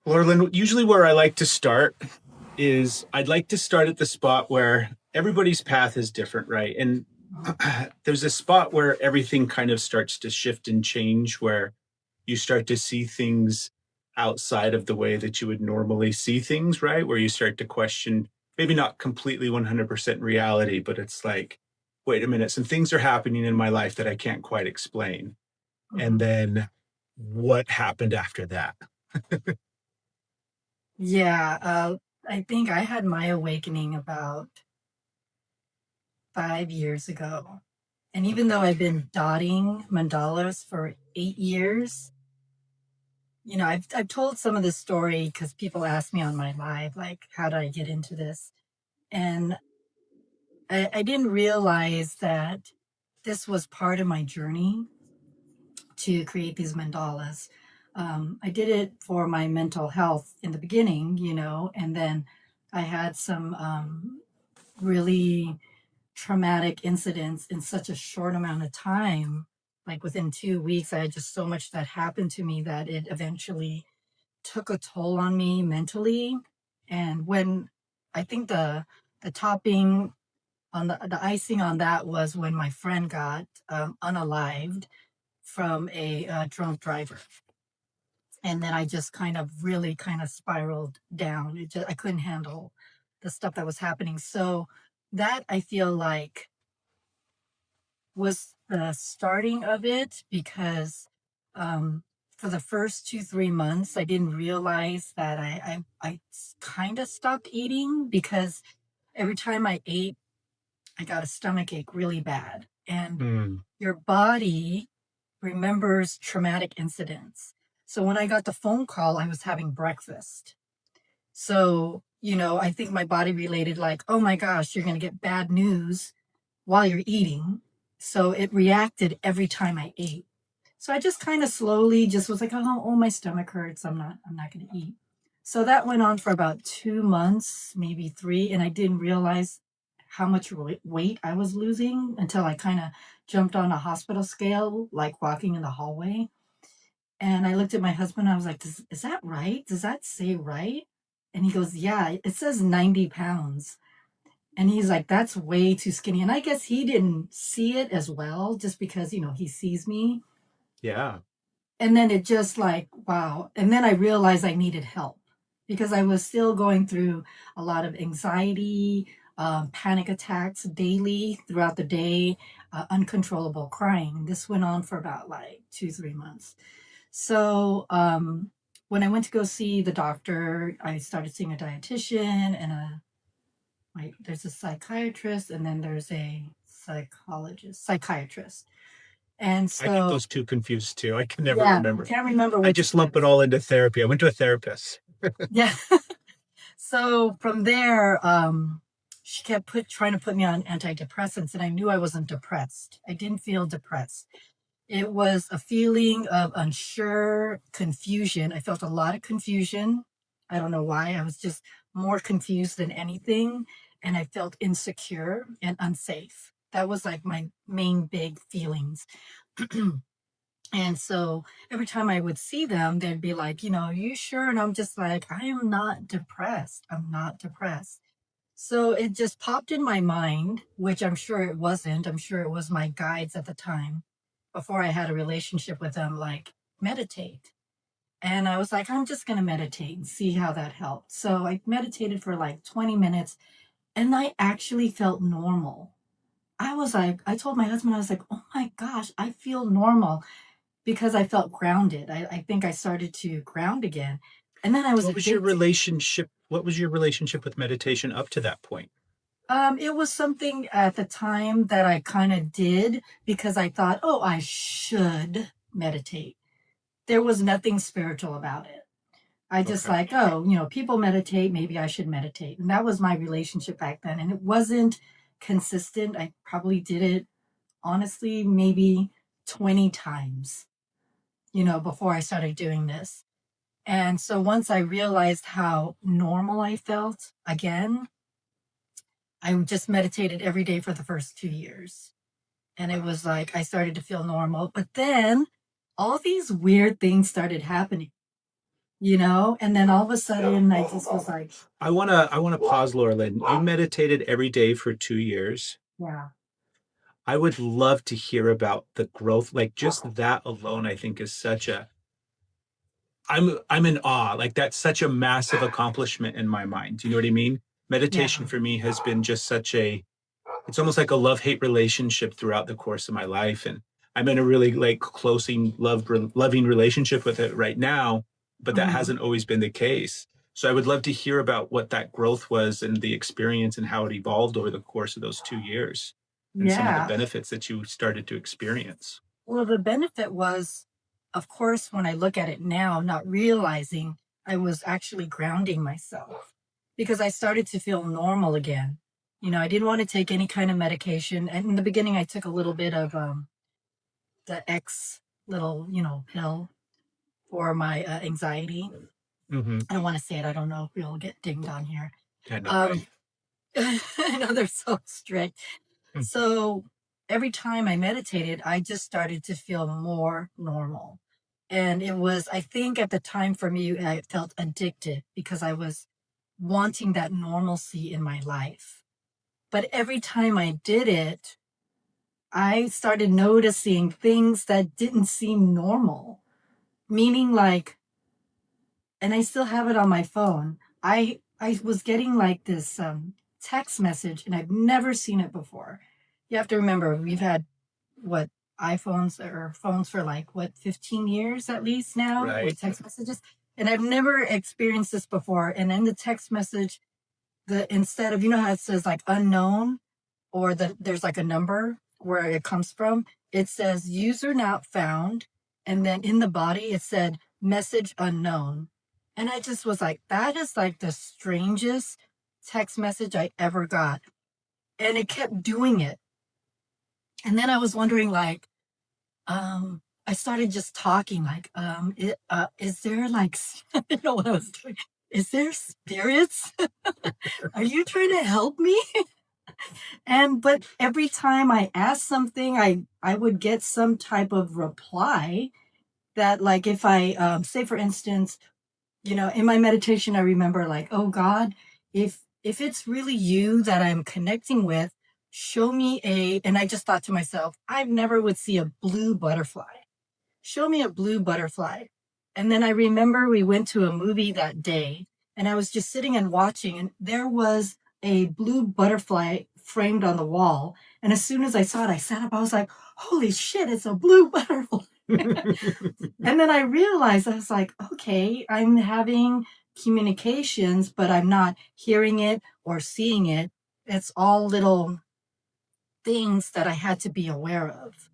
Loralin, usually where I like to start is I'd like to start at the spot where everybody's path is different, right? And Mhm. there's a spot where everything kind of starts to shift and change, where you start to see things outside of the way that you would normally see things, right? Where you start to question, maybe not completely 100% reality, but it's like, wait a minute, some things are happening in my life that I can't quite explain. And Mhm. then what happened after that? Yeah, I think I had my awakening about 5 years ago. And even Okay. though I've been dotting mandalas for 8 years, I've told some of this story because people ask me on my live, like, how did I get into this? And I didn't realize that this was part of my journey to create these mandalas. I did it for my mental health in the beginning, and then I had some really traumatic incidents in such a short amount of time. Like within 2 weeks, I had just so much that happened to me that it eventually took a toll on me mentally. And when I think the topping on the icing on that was when my friend got unalived from a drunk driver, and then I just kind of really kind of spiraled down. I couldn't handle the stuff that was happening. So that I feel like was the starting of it because um, for the first 2, 3 months, I didn't realize that I kind of stopped eating because every time I ate, I got a stomach ache really bad. And Hmm. your body remembers traumatic incidents. So when I got the phone call, I was having breakfast. So, I think my body related, like, oh my gosh, you're going to get bad news while you're eating. So it reacted every time I ate. So I just kind of slowly just was like, oh, my stomach hurts. I'm not going to eat. So that went on for about 2 months, maybe three. And I didn't realize how much weight I was losing until I kind of jumped on a hospital scale, like walking in the hallway. And I looked at my husband. I was like, is that right? Does that say right? And he goes, yeah, it says 90 pounds. And he's like, that's way too skinny. And I guess he didn't see it as well, just because, he sees me. Yeah. And then it just like, wow. And then I realized I needed help because I was still going through a lot of anxiety, panic attacks daily throughout the day, uncontrollable crying. And this went on for about like 2, 3 months. So when I went to go see the doctor, I started seeing a dietitian and there's a psychiatrist, and then there's a psychiatrist. And I get so, those two confused too. I can never yeah, remember. can't remember I which is just lump it which. all into therapy. I went to a therapist. Yeah. So from there, she kept trying to put me on antidepressants, and I knew I wasn't depressed. I didn't feel depressed. It was a feeling of unsure confusion. I felt a lot of confusion. I don't know why. I was just more confused than anything. And I felt insecure and unsafe. That was like my main big feelings. And so every time I would see them, they'd be like, are you sure? And I'm just like, I am not depressed. I'm not depressed. So it just popped in my mind, which I'm sure it wasn't. I'm sure it was my guides at the time before I had a relationship with them, like, meditate. And I was like, I'm just going to meditate and see how that helped. So I meditated for like 20 minutes and I actually felt normal. I was like, I told my husband, I was like, oh my gosh, I feel normal because I felt grounded. I think I started to ground again. And then I was What was your addicted. relationship? What was your relationship with meditation up to that point? It was something at the time that I kind of did because I thought, oh, I should meditate. There was nothing spiritual about it. I just Okay. like, oh, people meditate, maybe I should meditate. And that was my relationship back then. And it wasn't consistent. I probably did it, honestly, maybe 20 times, before I started doing this. And so once I realized how normal I felt again, I just meditated every day for the first 2 years. And it Wow. was like I started to feel normal. But then all these weird things started happening. And then all of a sudden I just was like, I wanna pause, Loralin. You meditated every day for 2 years. yeah, I would love to hear about the growth. Like just that alone, I think is such a I'm in awe. Like that's such a massive accomplishment in my mind. Do you know what I mean? yeah, Meditation for me has been just such a it's almost like a love-hate relationship throughout the course of my life. And I'm in a really like closely loving relationship with it right now, but that mhm, hasn't always been the case. So I would love to hear about what that growth was and the experience and how it evolved over the course of those 2 years and some of the yeah. benefits that you started to experience. Well, the benefit was, of course, when I look at it now, not realizing I was actually grounding myself because I started to feel normal again. I didn't want to take any kind of medication. And in the beginning, I took a little bit of the X little, pill for my anxiety. Mm-hmm. I don't want to say it. I don't know if we'll get dinged on here. I know, right? Um, I know they're so strict. Mm. So every time I meditated, I just started to feel more normal. And it was, I think at the time for me, I felt addicted because I was wanting that normalcy in my life. But every time I did it, I started noticing things that didn't seem normal, meaning like, and I still have it on my phone. I was getting like this text message, and I've never seen it before. You have to remember, we've had what iPhones or phones for like what 15 years at least now Right. with text messages, and I've never experienced this before. And in the text message, the instead of how it says like unknown or there's like a number where it comes from, it says user not found, and then in the body it said message unknown. And I just was like, that is like the strangest text message I ever got. And it kept doing it. And then I was wondering, like, I started just talking, like, is there like, I don't know what I was doing. Is there spirits? Are you trying to help me? But every time I asked something, I would get some type of reply that, like, if I say, for instance, in my meditation, I remember like, oh God, if it's really you that I'm connecting with, show me and I just thought to myself, I never would see a blue butterfly. Show me a blue butterfly. And then I remember we went to a movie that day, and I was just sitting and watching, and there was a blue butterfly framed on the wall. And as soon as I saw it, I sat up. I was like, holy shit, it's a blue butterfly. And then I realized, I was like, okay, I'm having communications, but I'm not hearing it or seeing it. It's all little things that I had to be aware of.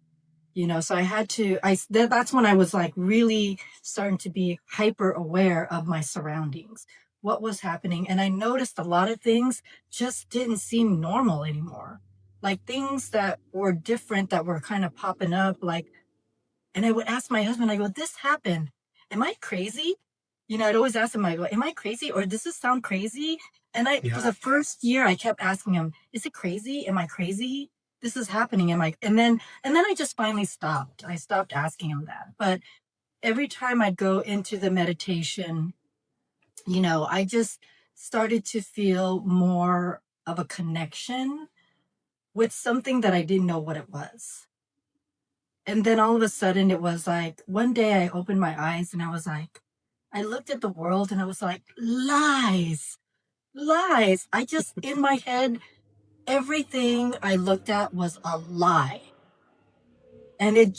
So I had to, that's when I was like really starting to be hyper aware of my surroundings, what was happening. And I noticed a lot of things just didn't seem normal anymore. Like things that were different that were kind of popping up, like, and I would ask my husband, I go, this happened. Am I crazy? I'd always ask him, I go, am I crazy? Or does this sound crazy? And for Yeah. the first year, I kept asking him, is it crazy? Am I crazy? This is happening. Am I? And then I just finally stopped. I stopped asking him that. But every time I'd go into the meditation, I just started to feel more of a connection with something that I didn't know what it was. And then all of a sudden, it was like one day I opened my eyes and I was like, I looked at the world and I was like, lies, lies. In my head, everything I looked at was a lie. And and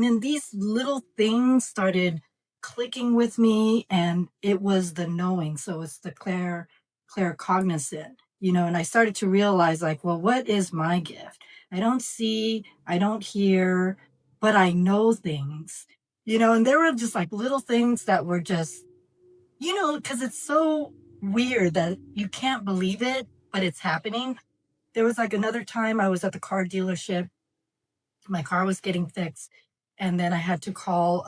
then these little things started clicking with me, and it was the knowing. So it's the claircognizant, and I started to realize, like, well, what is my gift? I don't see, I don't hear, but I know things, and there were just like little things that were just, because it's so weird that you can't believe it, but it's happening. There was like another time I was at the car dealership, my car was getting fixed, and then I had to call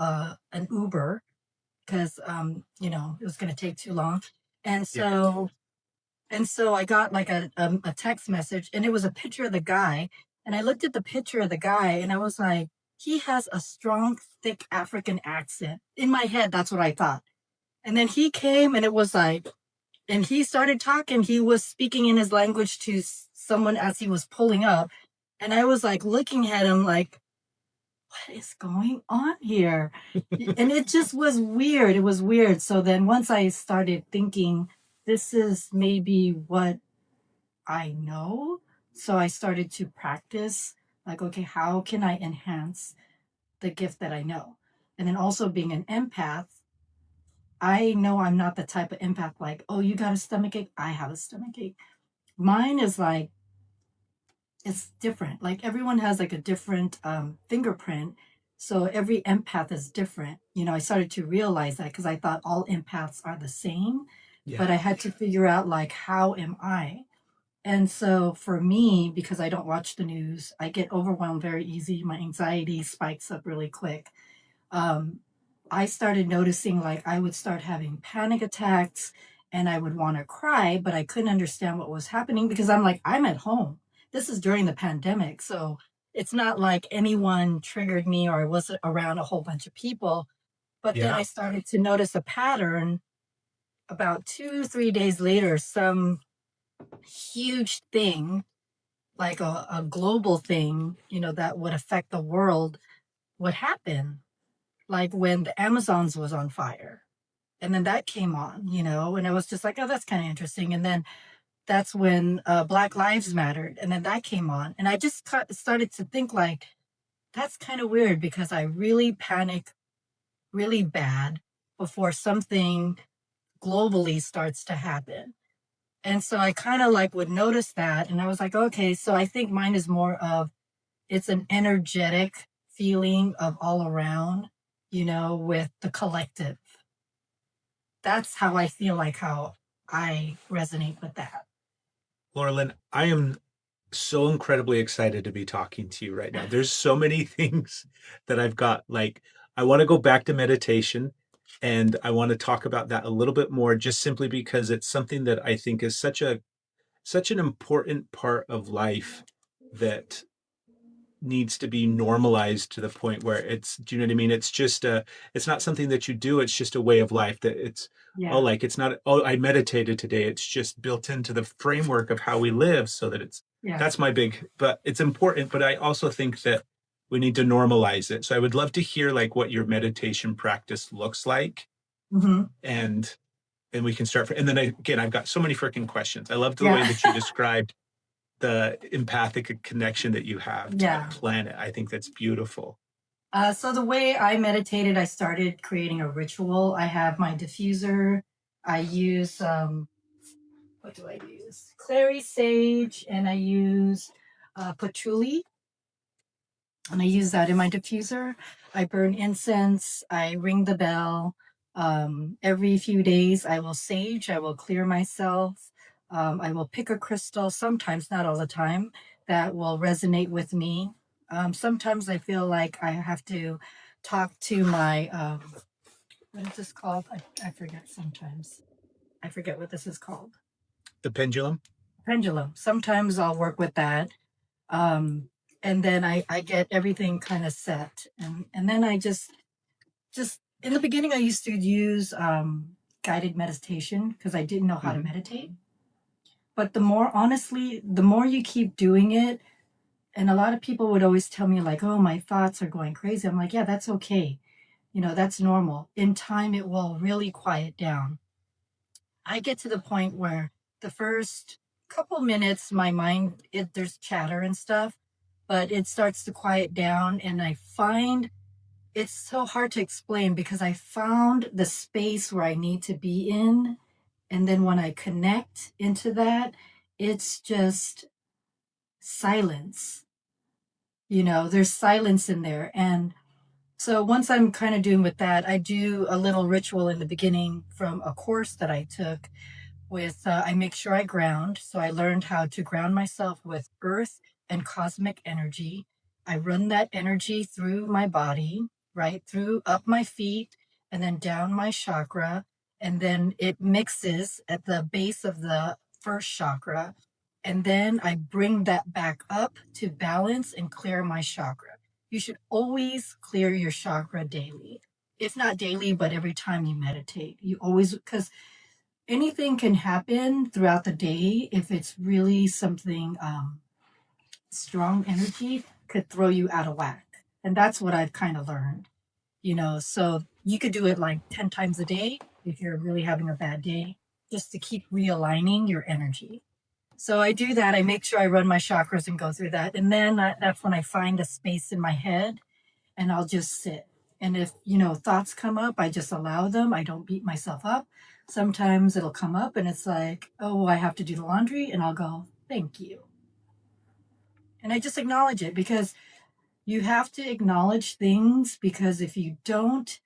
an Uber because it was going to take too long. And Yeah. so I got like a text message, and it was a picture of the guy, and I looked at the picture of the guy and I was like, he has a strong, thick African accent. In my head, that's what I thought. And then he came and it was like, and he started talking. He was speaking in his language to someone as he was pulling up. And I was like looking at him like, what is going on here? And it just was weird. It was weird. So then once I started thinking, this is maybe what I know. So I started to practice like, okay, how can I enhance the gift that I know? And then also being an empath, I know I'm not the type of empath like, oh, you got a stomach ache? I have a stomach ache. Mine is like, it's different. Like everyone has like a different fingerprint. So every empath is different. You know, I started to realize that because I thought all empaths are the same, but I Yeah. had to figure out like, how am I? And so for me, because I don't watch the news, I get overwhelmed very easy. My anxiety spikes up really quick. um, I started noticing like I would start having panic attacks and I would want to cry, but I couldn't understand what was happening because I'm like, I'm at home. This is during the pandemic. So it's not like anyone triggered me or I wasn't around a whole bunch of people. But then Yeah. I started to notice a pattern about 2, 3 days later, some huge thing, like a global thing, you know, that would affect the world would happen. Like when the Amazons was on fire. And then that came on, you know, and I was just like, oh, that's kind of interesting. And then that's when Black Lives Mattered. And then that came on. And I just started to think like, that's kind of weird because I really panic really bad before something globally starts to happen. And so I kind of like would notice that. And I was like, okay, so I think mine is more of it's an energetic feeling of all around, you know, with the collective. That's how I feel like how I resonate with that. Loralin, I am so incredibly excited to be talking to you right now. There's so many things that I've got. Like, I want to go back to meditation and I want to talk about that a little bit more, just simply because it's something that I think is such an important part of life that needs to be normalized to the point where it's, do you know what I mean? It's just it's not something that you do. It's just a way of life that it's, oh, Yeah. like it's not, oh, I meditated today. It's just built into the framework of how we live so that it's, Yeah. that's my big, but it's important. But I also think that we need to normalize it. So I would love to hear like what your meditation practice looks like, Hmm. and we can start. And then again, I've got so many freaking questions. I love the way Yeah. that you described the empathic connection that you have to the Yeah. planet. I think that's beautiful. So the way I meditated, I started creating a ritual. I have my diffuser. I use what do I use? Clary sage, and I use patchouli, and I use that in my diffuser. I burn incense. I ring the bell. Every few days, I will sage. I will clear myself. I will pick a crystal. Sometimes, not all the time, that will resonate with me. Sometimes I feel like I have to talk to my what is this called? I forget. Sometimes I forget what this is called. The pendulum. Pendulum. Sometimes I'll work with that. um, and then I get everything kind of set, and then I just in the beginning I used to use guided meditation because I didn't know how to Mm-hmm. meditate. But the more honestly, the more you keep doing it, and a lot of people would always tell me like, oh, my thoughts are going crazy. I'm like, yeah, that's okay. You know, that's normal. In time it will really quiet down. I get to the point where the first couple minutes, my mind, there's chatter and stuff, but it starts to quiet down. And I find it's so hard to explain because I found the space where I need to be in. And then when I connect into that, it's just silence. You know, there's silence in there. And so once I'm kind of doing with that, I do a little ritual in the beginning from a course that I took with I make sure I ground. So I learned how to ground myself with earth and cosmic energy. I run that energy through my body, right through up my feet and then down my chakra. And then it mixes at the base of the first chakra. And then I bring that back up to balance and clear my chakra. You should always clear your chakra daily. if not daily, but every time you meditate. You always, because anything can happen throughout the day if it's really something strong energy could throw you out of whack. And that's what I've kind of learned, So you could do it like 10 times a day if you're really having a bad day, just to keep realigning your energy. So I do that. I make sure I run my chakras and go through that. And then that's when I find a space in my head and I'll just sit. And if, thoughts come up, I just allow them. I don't beat myself up. Sometimes it'll come up and it's like, oh, I have to do the laundry. And I'll go, thank you. And I just acknowledge it because you have to acknowledge things because if you don't,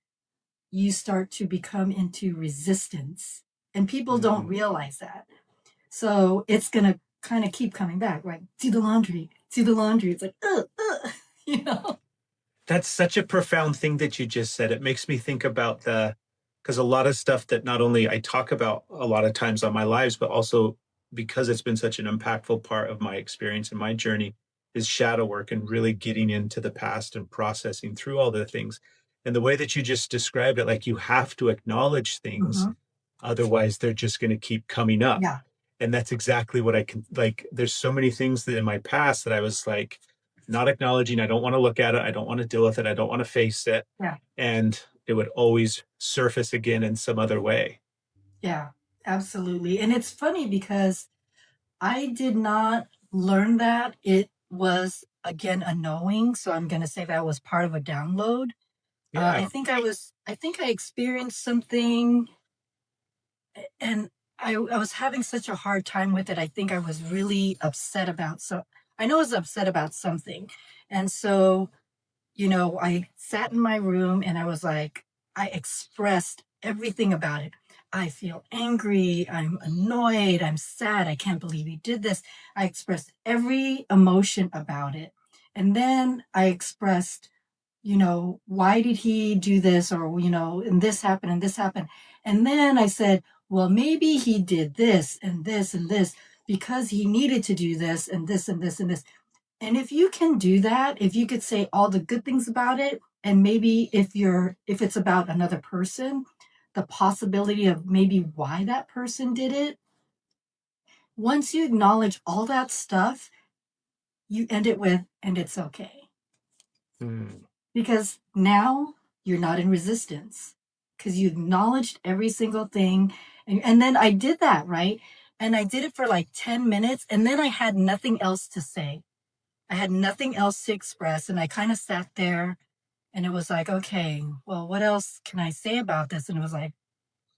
you start to become into resistance. And people don't Mm. realize that. So it's going to kind of keep coming back, right? Do the laundry, do the laundry. It's like, you know? That's such a profound thing that you just said. It makes me think about because a lot of stuff that not only I talk about a lot of times on my lives, but also because it's been such an impactful part of my experience and my journey is shadow work and really getting into the past and processing through all the things. And the way that you just described it, like you have to acknowledge things, Mm-hmm. otherwise they're just going to keep coming up. Yeah. And that's exactly what I can like. There's so many things that in my past that I was like, not acknowledging. I don't want to look at it. I don't want to deal with it. I don't want to face it. Yeah. And it would always surface again in some other way. Yeah. Absolutely. And it's funny because I did not learn that. It was, again, a knowing. So I'm going to say that was part of a download. Yeah. I think I experienced something and I was having such a hard time with it. I think I was really upset about I know I was upset about something. And so, I sat in my room and I was like, I expressed everything about it. I feel angry, I'm annoyed, I'm sad, I can't believe he did this. I expressed every emotion about it. And then I expressed, why did he do this? Or, and this happened and this happened. And then I said, well, maybe he did this and this and this because he needed to do this and this and this and this. And if you can do that, if you could say all the good things about it, and maybe if it's about another person, the possibility of maybe why that person did it, once you acknowledge all that stuff, you end it with, and it's okay. Mm. Because now you're not in resistance because you acknowledged every single thing. And then I did that, right? And I did it for like 10 minutes. And then I had nothing else to say. I had nothing else to express. And I kind of sat there and it was like, okay, well, what else can I say about this? And it was like,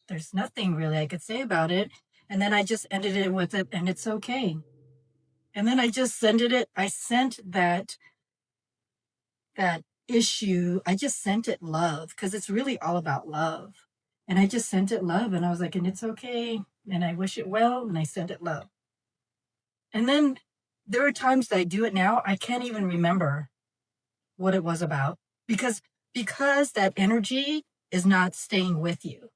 there's nothing really I could say about it. And then I just ended it with it, and it's okay. And then I just I sent that issue, I just sent it love because it's really all about love. And I just sent it love and I was like, and it's okay. And I wish it well. And I sent it love. And then there are times that I do it now. I can't even remember what it was about because that energy is not staying with you.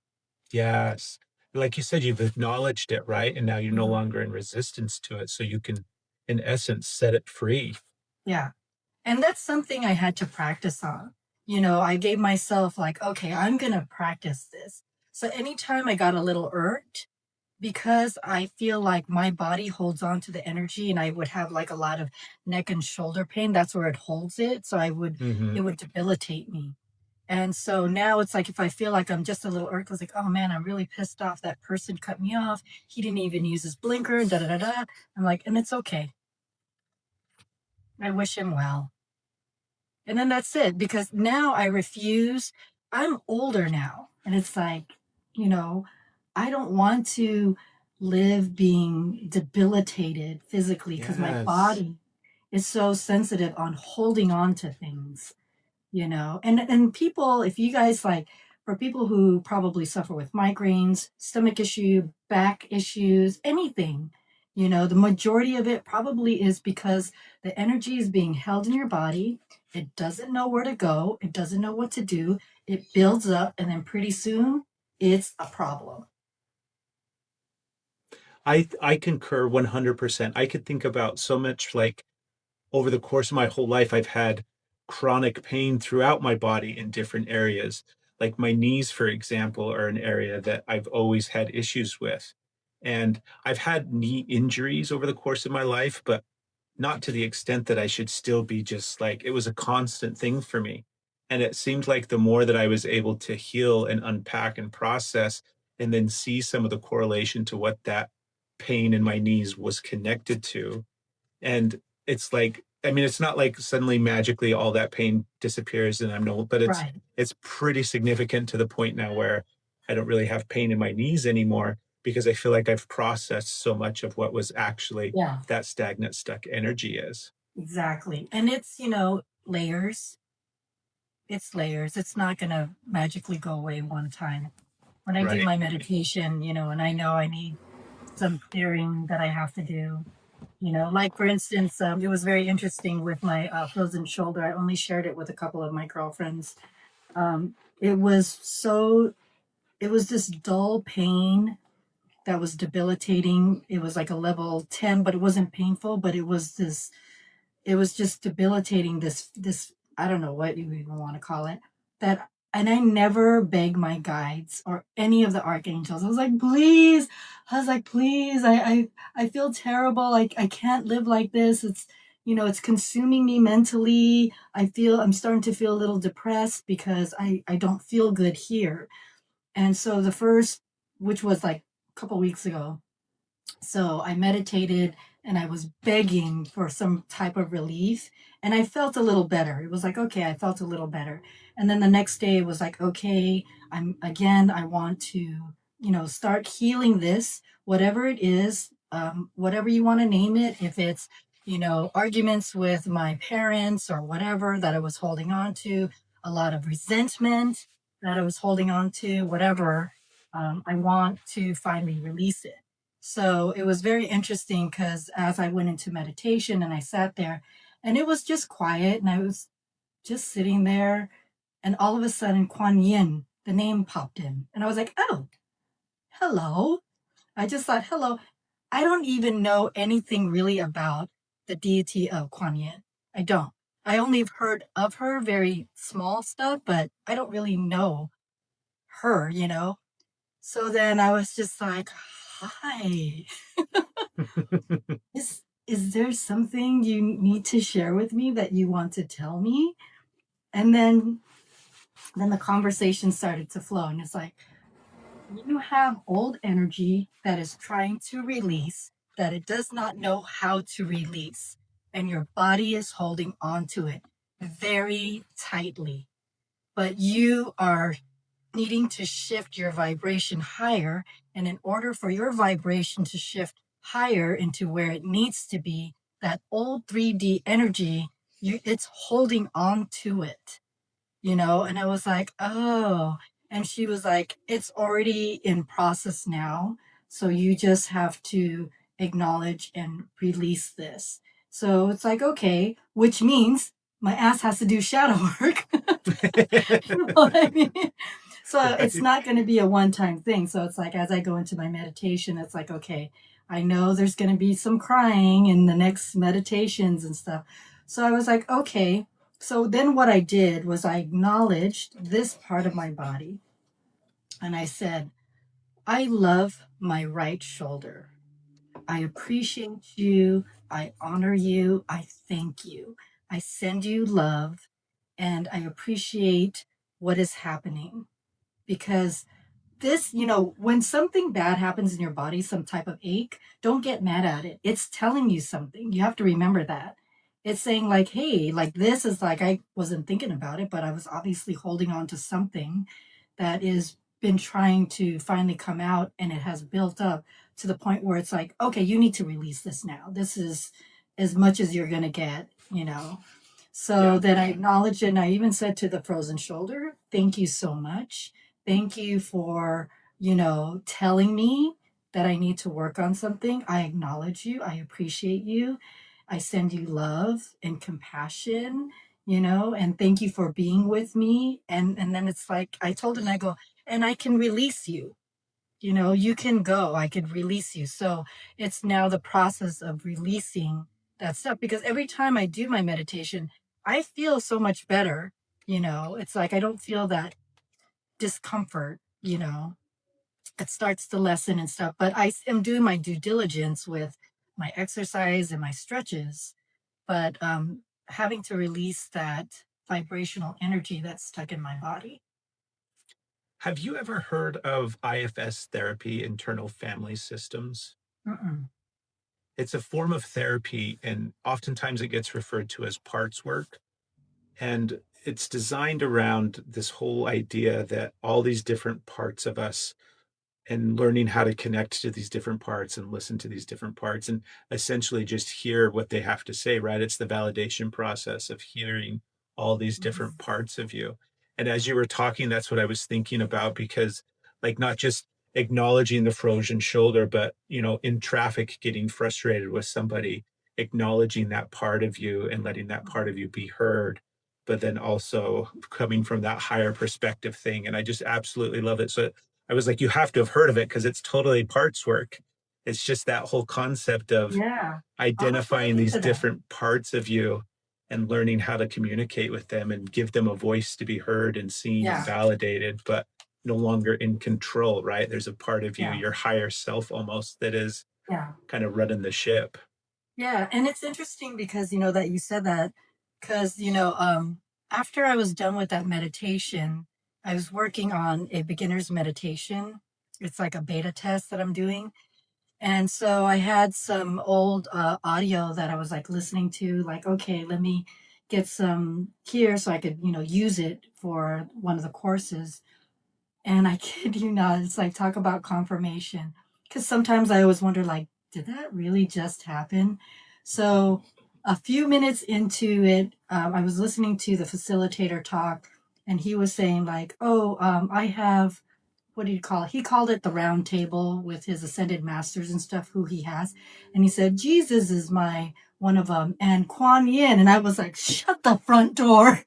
Yes. Like you said, you've acknowledged it, right? And now you're no Mhm. longer in resistance to it. So you can, in essence, set it free. Yeah. And that's something I had to practice on. I gave myself like, okay, I'm going to practice this. So anytime I got a little irked, because I feel like my body holds on to the energy and I would have like a lot of neck and shoulder pain. That's where it holds it. So Hmm. it would debilitate me. And so now it's like if I feel like I'm just a little irked, I was like, oh man, I'm really pissed off. That person cut me off. He didn't even use his blinker, da da da da. I'm like, and it's okay. I wish him well. And then that's it because now I refuse. I'm older now. And it's like, you know, I don't want to live being debilitated physically because my Yes. body is so sensitive on holding on to things, and people, if you guys like, for people who probably suffer with migraines, stomach issue, back issues, anything, the majority of it probably is because the energy is being held in your body. It doesn't know where to go. It doesn't know what to do. It builds up and then pretty soon it's a problem. I concur 100%. I could think about so much like over the course of my whole life, I've had chronic pain throughout my body in different areas. Like my knees, for example, are an area that I've always had issues with. And I've had knee injuries over the course of my life, but not to the extent that I should still be just like it was a constant thing for me. And it seemed like the more that I was able to heal and unpack and process and then see some of the correlation to what that pain in my knees was connected to, and it's like, I mean, it's not like suddenly magically all that pain disappears and I'm no, but Right. it's pretty significant to the point now where I don't really have pain in my knees anymore because I feel like I've processed so much of what was actually Yeah, that stagnant, stuck energy is. exactly. And it's, layers. It's layers. It's not going to magically go away one time. When I do Right. my meditation, and I know I need some clearing that I have to do, like for instance, it was very interesting with my frozen shoulder. I only shared it with a couple of my girlfriends. It was it was this dull pain that was debilitating. It was like a level 10, but it wasn't painful, but it was just debilitating, this I don't know what you even want to call it, that. And I never begged my guides or any of the archangels. I was like, please. I was like, please. I feel terrible. Like I can't live like this. It's consuming me mentally. I'm starting to feel a little depressed because I don't feel good here. And so the first, which was like a couple weeks ago, so I meditated and I was begging for some type of relief. And I felt a little better. It was like, okay, I felt a little better. And then the next day it was like, okay, I want to, start healing this, whatever it is, whatever you want to name it. If it's, arguments with my parents or whatever that I was holding on to, a lot of resentment that I was holding on to, whatever, I want to finally release it. So it was very interesting because as I went into meditation and I sat there and it was just quiet and I was just sitting there and all of a sudden Quan Yin, the name popped in. And I was like, oh, hello. I just thought, hello. I don't even know anything really about the deity of Quan Yin. I don't. I only have heard of her, very small stuff, but I don't really know her. So then I was just like, hi. Is there something you need to share with me that you want to tell me? And then the conversation started to flow and it's like, you have old energy that is trying to release, that it does not know how to release, and your body is holding on to it very tightly, but you are needing to shift your vibration higher. And in order for your vibration to shift higher into where it needs to be, that old 3D energy, it's holding on to it. And I was like, oh. And she was like, it's already in process now. So you just have to acknowledge and release this. So it's like, okay, which means my ass has to do shadow work. You know what I mean? So it's Right. not going to be a one time thing. So it's like, as I go into my meditation, it's like, okay, I know there's going to be some crying in the next meditations and stuff. So I was like, okay. So then what I did was I acknowledged this part of my body and I said, I love my right shoulder. I appreciate you. I honor you. I thank you. I send you love and I appreciate what is happening because when something bad happens in your body, some type of ache, don't get mad at it. It's telling you something. You have to remember that. It's saying, like, hey, like this is like, I wasn't thinking about it, but I was obviously holding on to something that is been trying to finally come out and it has built up to the point where it's like, okay, you need to release this now. This is as much as you're going to get. So Yeah. then I acknowledged it and I even said to the frozen shoulder, thank you so much. Thank you for, telling me that I need to work on something. I acknowledge you. I appreciate you. I send you love and compassion, and thank you for being with me. And then it's like I told him, I go, and I can release you. You can go. I could release you. So it's now the process of releasing that stuff because every time I do my meditation, I feel so much better. It's like I don't feel that discomfort, it starts to lessen and stuff. But I am doing my due diligence with my exercise and my stretches, but having to release that vibrational energy that's stuck in my body. Have you ever heard of IFS therapy, internal family systems? Mm-mm. It's a form of therapy, and oftentimes it gets referred to as parts work. And it's designed around this whole idea that all these different parts of us and learning how to connect to these different parts and listen to these different parts and essentially just hear what they have to say, right? It's the validation process of hearing all these different parts of you. And as you were talking, that's what I was thinking about because, like, not just acknowledging the frozen shoulder, but, in traffic, getting frustrated with somebody, acknowledging that part of you and letting that part of you be heard, but then also coming from that higher perspective thing. And I just absolutely love it. So I was like, you have to have heard of it because it's totally parts work. It's just that whole concept of Yeah, I'll have to look identifying these into that. different parts of you and learning how to communicate with them and give them a voice to be heard and seen and Yeah, validated, but no longer in control, right? There's a part of you, yeah, your higher self almost, that is yeah. kind of running the ship. Yeah, and it's interesting because that you said that because after I was done with that meditation, I was working on a beginner's meditation. It's like a beta test that I'm doing. And so I had some old audio that I was like listening to, like, okay, let me get some here so I could, use it for one of the courses. And I kid you not, it's like talk about confirmation. Because sometimes I always wonder, like, did that really just happen? So a few minutes into it, I was listening to the facilitator talk, and he was saying, like, oh, I have, what do you call it? He called it the round table with his ascended masters and stuff, who he has. And he said, Jesus is my one of them, and Quan Yin. And I was like, shut the front door.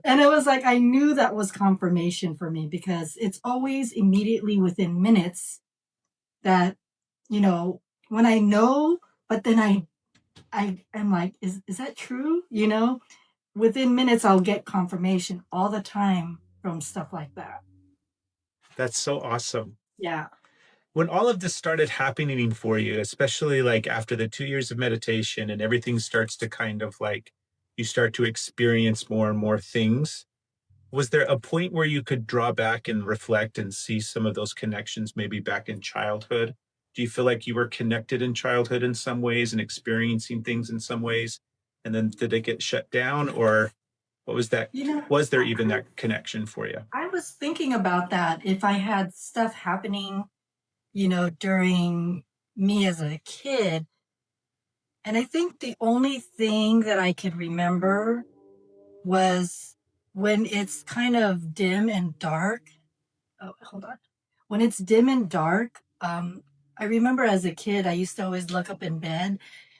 And it was like, I knew that was confirmation for me because it's always immediately within minutes that, when I know, but then I am like, is that true? Within minutes, I'll get confirmation all the time from stuff like that. That's so awesome. Yeah. When all of this started happening for you, especially like after the 2 years of meditation and everything starts to kind of like you start to experience more and more things, was there a point where you could draw back and reflect and see some of those connections maybe back in childhood? Do you feel like you were connected in childhood in some ways and experiencing things in some ways? And then did it get shut down or what was that? Was there even I, that connection for you? I was thinking about that if I had stuff happening, during me as a kid. And I think the only thing that I could remember was when it's kind of dim and dark. Oh, hold on. When it's dim and dark, I remember as a kid, I used to always look up in bed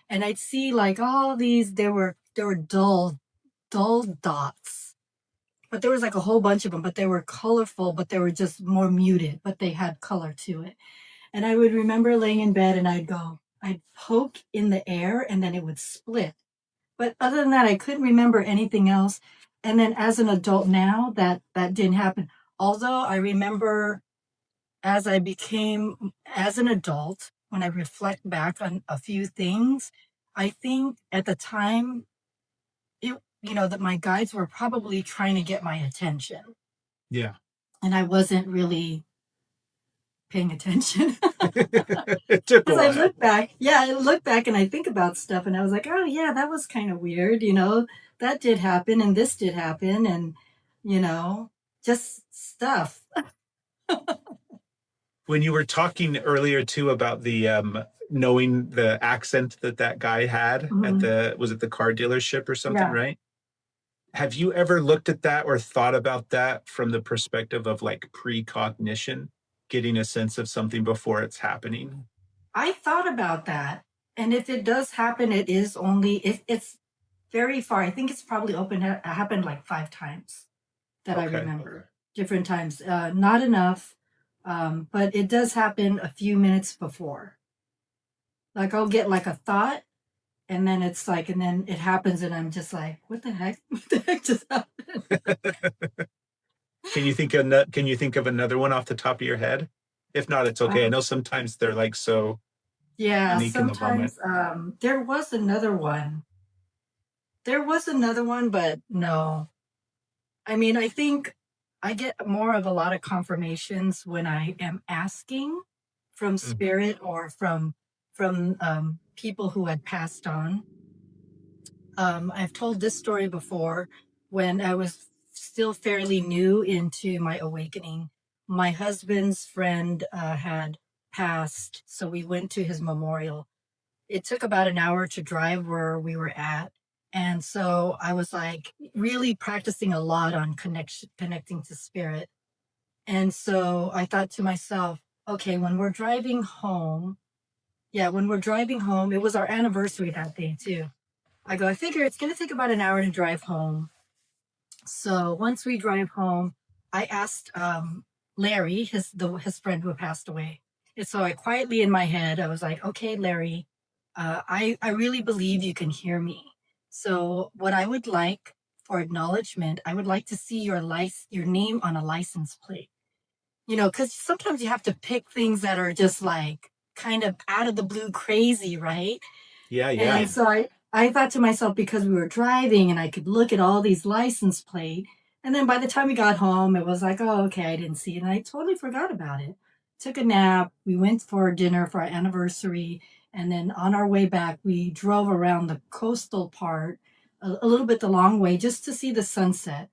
and I'd see like all these, there were dull dots, but there was like a whole bunch of them, but they were colorful, but they were just more muted, but they had color to it. And I would remember laying in bed and I'd poke in the air and then it would split. But other than that, I couldn't remember anything else. And then as an adult now, that didn't happen. Although I remember as I became as an adult, when I reflect back on a few things, I think at the time that my guides were probably trying to get my attention. Yeah. And I wasn't really paying attention. It took a Because I while. look back, yeah, I look back and I think about stuff and I was like, oh yeah, that was kind of weird, that did happen and this did happen and, you know, just stuff. When you were talking earlier too about the knowing the accent that that guy had at Mhm. the was it the car dealership or something, Yeah. right? Have you ever looked at that or thought about that from the perspective of like precognition, getting a sense of something before it's happening? I thought about that. And if it does happen, it is only, it's very far. I think it's probably happened like 5 times that I Okay. remember, different times. Not enough, but it does happen a few minutes before. Like I'll get like a thought and then it's like, and then it happens and I'm just like, what the heck? What the heck just happened? Can you think of another one off the top of your head? If not, it's okay. I know sometimes they're like so Yeah, unique in the moment. sometimes there was another one. There was another one, but no. I mean, I think I get more of a lot of confirmations when I am asking from Mm, spirit or from people who had passed on. I've told this story before when I was still fairly new into my awakening. My husband's friend had passed, so we went to his memorial. It took about an hour to drive where we were at. And so I was like really practicing a lot on connecting to spirit. And so I thought to myself, okay, when we're driving home, yeah, when we're driving home, it was our anniversary that day too. I figure it's going to take about an hour to drive home. So once we drive home, I asked Larry, his friend who had passed away. And so I quietly in my head, I was like, okay, Larry, I really believe you can hear me. So what I would like for acknowledgement, I would like to see your name on a license plate. Because sometimes you have to pick things that are just like kind of out of the blue crazy, right? yeah, yeah. And so I thought to myself, because we were driving and I could look at all these license plate. And then by the time we got home, it was like, oh, okay, I didn't see it. And I totally forgot about it. Took a nap. We went for dinner for our anniversary. And then on our way back, we drove around the coastal part a little bit the long way just to see the sunset.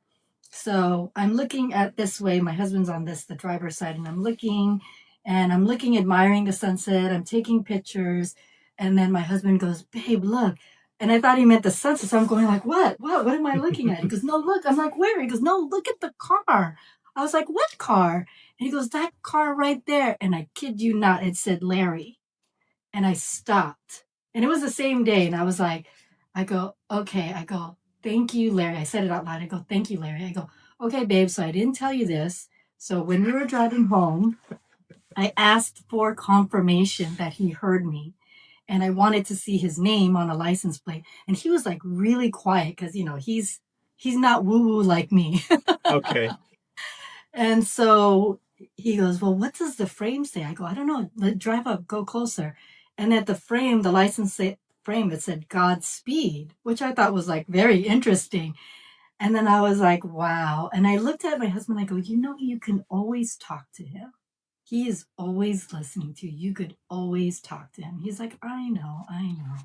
So I'm looking at this way. My husband's on the driver's side, and I'm looking, admiring the sunset. I'm taking pictures. And then my husband goes, babe, look. And I thought he meant the sunset. So I'm going like, what am I looking at? He goes, no, look. I'm like, where? He goes, no, look at the car. I was like, what car? And he goes, that car right there. And I kid you not, it said Larry. And I stopped. And it was the same day. And I was like, I go, okay. I go, thank you, Larry. I said it out loud. I go, thank you, Larry. I go, okay, babe. So I didn't tell you this. So when we were driving home, I asked for confirmation that he heard me. And I wanted to see his name on a license plate. And he was like really quiet because, he's not woo woo like me. Okay. And so he goes, well, what does the frame say? I go, I don't know. Drive up, go closer. And at the frame, the frame, it said Godspeed, which I thought was like very interesting. And then I was like, wow. And I looked at my husband, I go, you can always talk to him. He is always listening to you. You could always talk to him. He's like, I know, I know.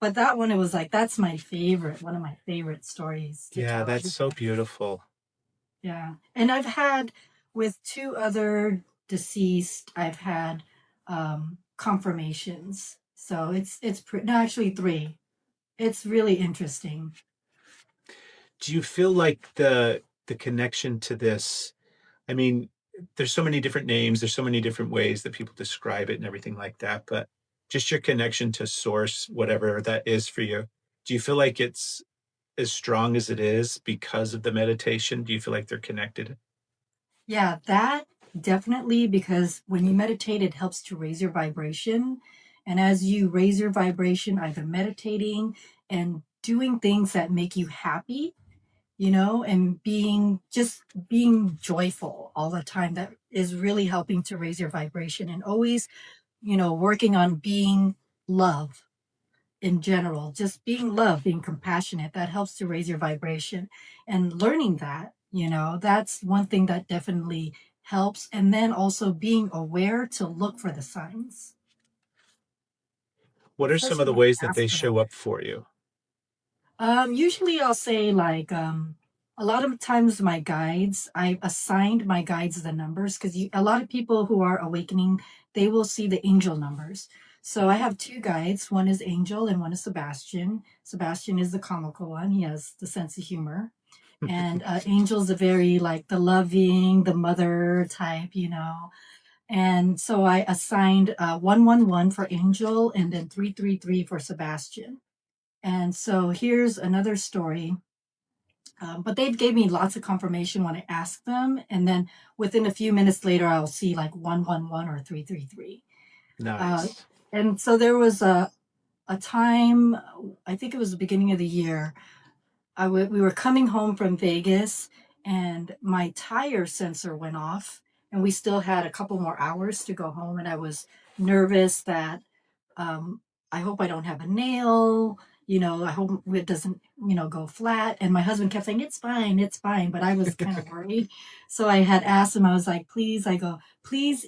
But that one, it was like, that's my favorite, one of my favorite stories to Yeah, tell that's so people. beautiful. Yeah. And I've had with two other deceased, I've had confirmations. So no, actually three. It's really interesting. Do you feel like the connection to this? I mean, there's so many different names, there's so many different ways that people describe it and everything like that, but just your connection to source, whatever that is for you, do you feel like it's as strong as it is because of the meditation? Do you feel like they're connected? Yeah, that definitely, because when you meditate, it helps to raise your vibration. And as you raise your vibration, either meditating and doing things that make you happy, and being joyful all the time, that is really helping to raise your vibration. And always, working on being love in general, just being love, being compassionate, that helps to raise your vibration. And learning that, that's one thing that definitely helps. And then also being aware to look for the signs, What are some of especially the when you ways that ask they for them. show up for you? Usually I'll say like a lot of times my guides, I've assigned my guides the numbers because a lot of people who are awakening, they will see the angel numbers. So I have two guides. One is Angel and one is Sebastian. Sebastian is the comical one. He has the sense of humor. And Angel's a very like the loving, the mother type. And so I assigned 111 for Angel and then 333 for Sebastian. And so here's another story. But they gave me lots of confirmation when I asked them. And then within a few minutes later, I'll see like 111 or 333. Uh, Nice. and so there was a time, I think it was the beginning of the year, we were coming home from Vegas. and my tire sensor went off, and we still had a couple more hours to go home, and I was nervous that um, I hope I don't have a nail. I hope it doesn't, go flat. And my husband kept saying, it's fine, it's fine. But I was kind of worried. So I had asked him, I was like, please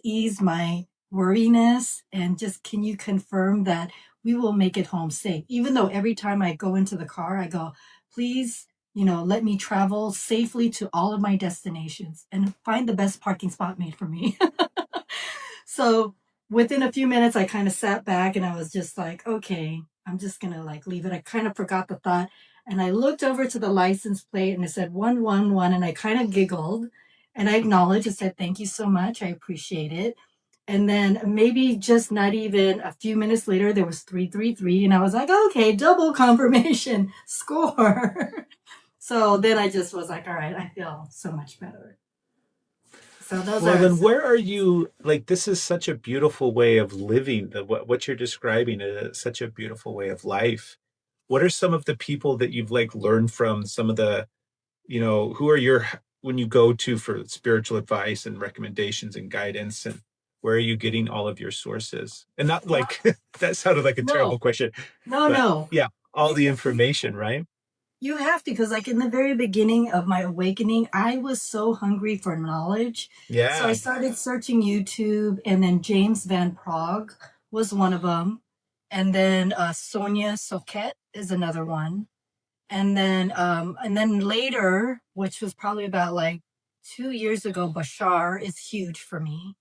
ease my worriness and just can you confirm that we will make it home safe? Even though every time I go into the car, I go, please, let me travel safely to all of my destinations and find the best parking spot made for me. So within a few minutes, I kind of sat back and I was just like, okay, I'm just going to like leave it. I kind of forgot the thought. And I looked over to the license plate and it said 111. And I kind of giggled and I acknowledged. I said, thank you so much. I appreciate it. And then maybe just not even a few minutes later, there was 333. And I was like, okay, double confirmation score. So then I just was like, all right, I feel so much better. So those Well, are then where are you? Like, this is such a beautiful way of living. What you're describing is such a beautiful way of life. What are some of the people that you've like learned from? Some of the, who are your when you go to for spiritual advice and recommendations and guidance, and where are you getting all of your sources? And not well, like that sounded like a terrible no, question, no, but no. yeah, all the information, right? You have to, because like in the very beginning of my awakening, I was so hungry for knowledge. So I Yeah, started searching YouTube, and then James Van Prague was one of them. And then Sonia Soket is another one. And then later, which was probably about like 2 years ago, Bashar is huge for me.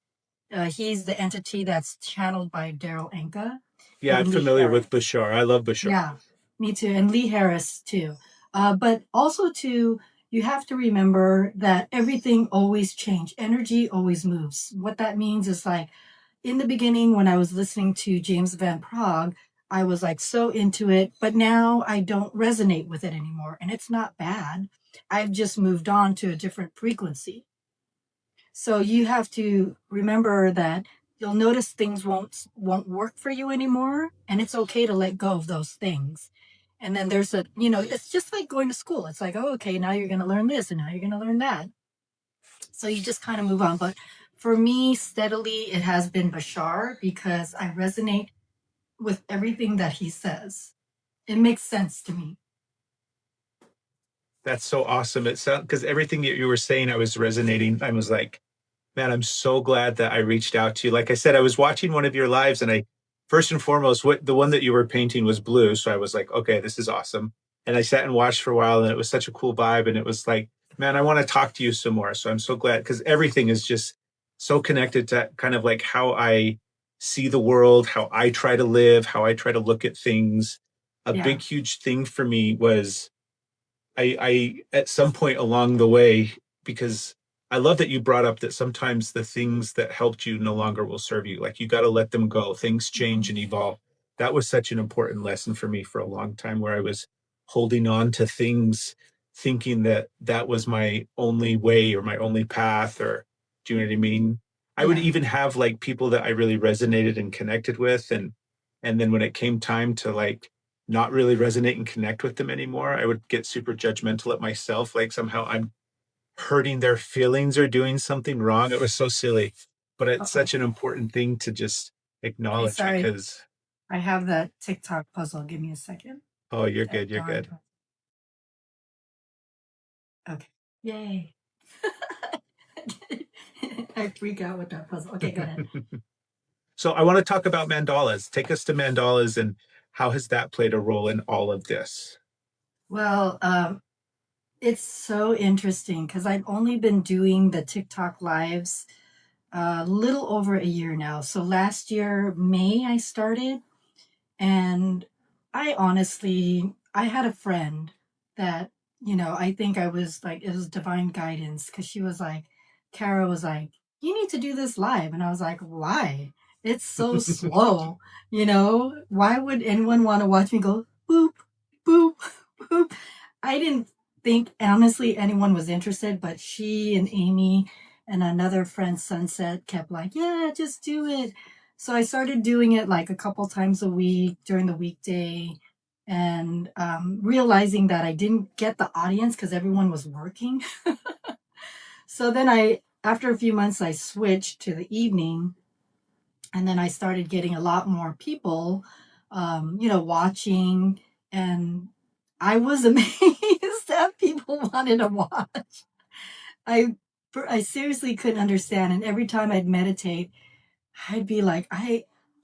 He's the entity that's channeled by Daryl Anka yeah, I'm and Lee familiar with Harris. Bashar. I love Bashar. Yeah, me too. And Lee Harris too. But also too, you have to remember that everything always changes. Energy always moves. What that means is like in the beginning when I was listening to James Van Prague, I was like so into it, but now I don't resonate with it anymore. And it's not bad. I've just moved on to a different frequency. So you have to remember that you'll notice things won't work for you anymore, and it's okay to let go of those things. And then it's just like going to school. It's like, oh, okay, now you're going to learn this, and now you're going to learn that. So you just kind of move on. But for me, steadily, it has been Bashar because I resonate with everything that he says. It makes sense to me. That's so awesome. It sounds because everything that you were saying, I was resonating. I was like, man, I'm so glad that I reached out to you. Like I said, I was watching one of your lives, and I first and foremost, what the one that you were painting was blue. So I was like, okay, this is awesome. And I sat and watched for a while, and it was such a cool vibe. And it was like, man, I want to talk to you some more. So I'm so glad because everything is just so connected to kind of like how I see the world, how I try to live, how I try to look at things. A Yeah. big, huge thing for me was I at some point along the way, because I love that you brought up that sometimes the things that helped you no longer will serve you. Like you got to let them go. Things change Mhm. and evolve. That was such an important lesson for me for a long time, where I was holding on to things, thinking that that was my only way or my only path. Or do you know what I mean? I would Yeah. even have like people that I really resonated and connected with, and then when it came time to like not really resonate and connect with them anymore, I would get super judgmental at myself, like somehow I'm hurting their feelings or doing something wrong. It was so silly, but it's Uh-oh. such an important thing to just Okay, acknowledge sorry. because, I have that TikTok puzzle. Give me a second. oh, you're That good, you're darn good. puzzle. Okay. Yay. I freak out with that puzzle. Okay, go ahead. So I want to talk about mandalas. Take us to mandalas and how has that played a role in all of this? Well, it's so interesting because I've only been doing the TikTok lives a little over a year now. So last year, May, I started. And I had a friend that, I think I was like, it was divine guidance because she was like, Kara was like, you need to do this live. And I was like, why? It's so slow. Why would anyone want to watch me go boop, boop, boop? I didn't think, honestly, anyone was interested, but she and Amy and another friend, Sunset, kept like, yeah, just do it. So I started doing it like a couple times a week during the weekday. and realizing that I didn't get the audience because everyone was working. So then after a few months, I switched to the evening, and then I started getting a lot more people, watching, and I was amazed that people wanted to watch. I I seriously couldn't understand, and every time I'd meditate, I'd be like,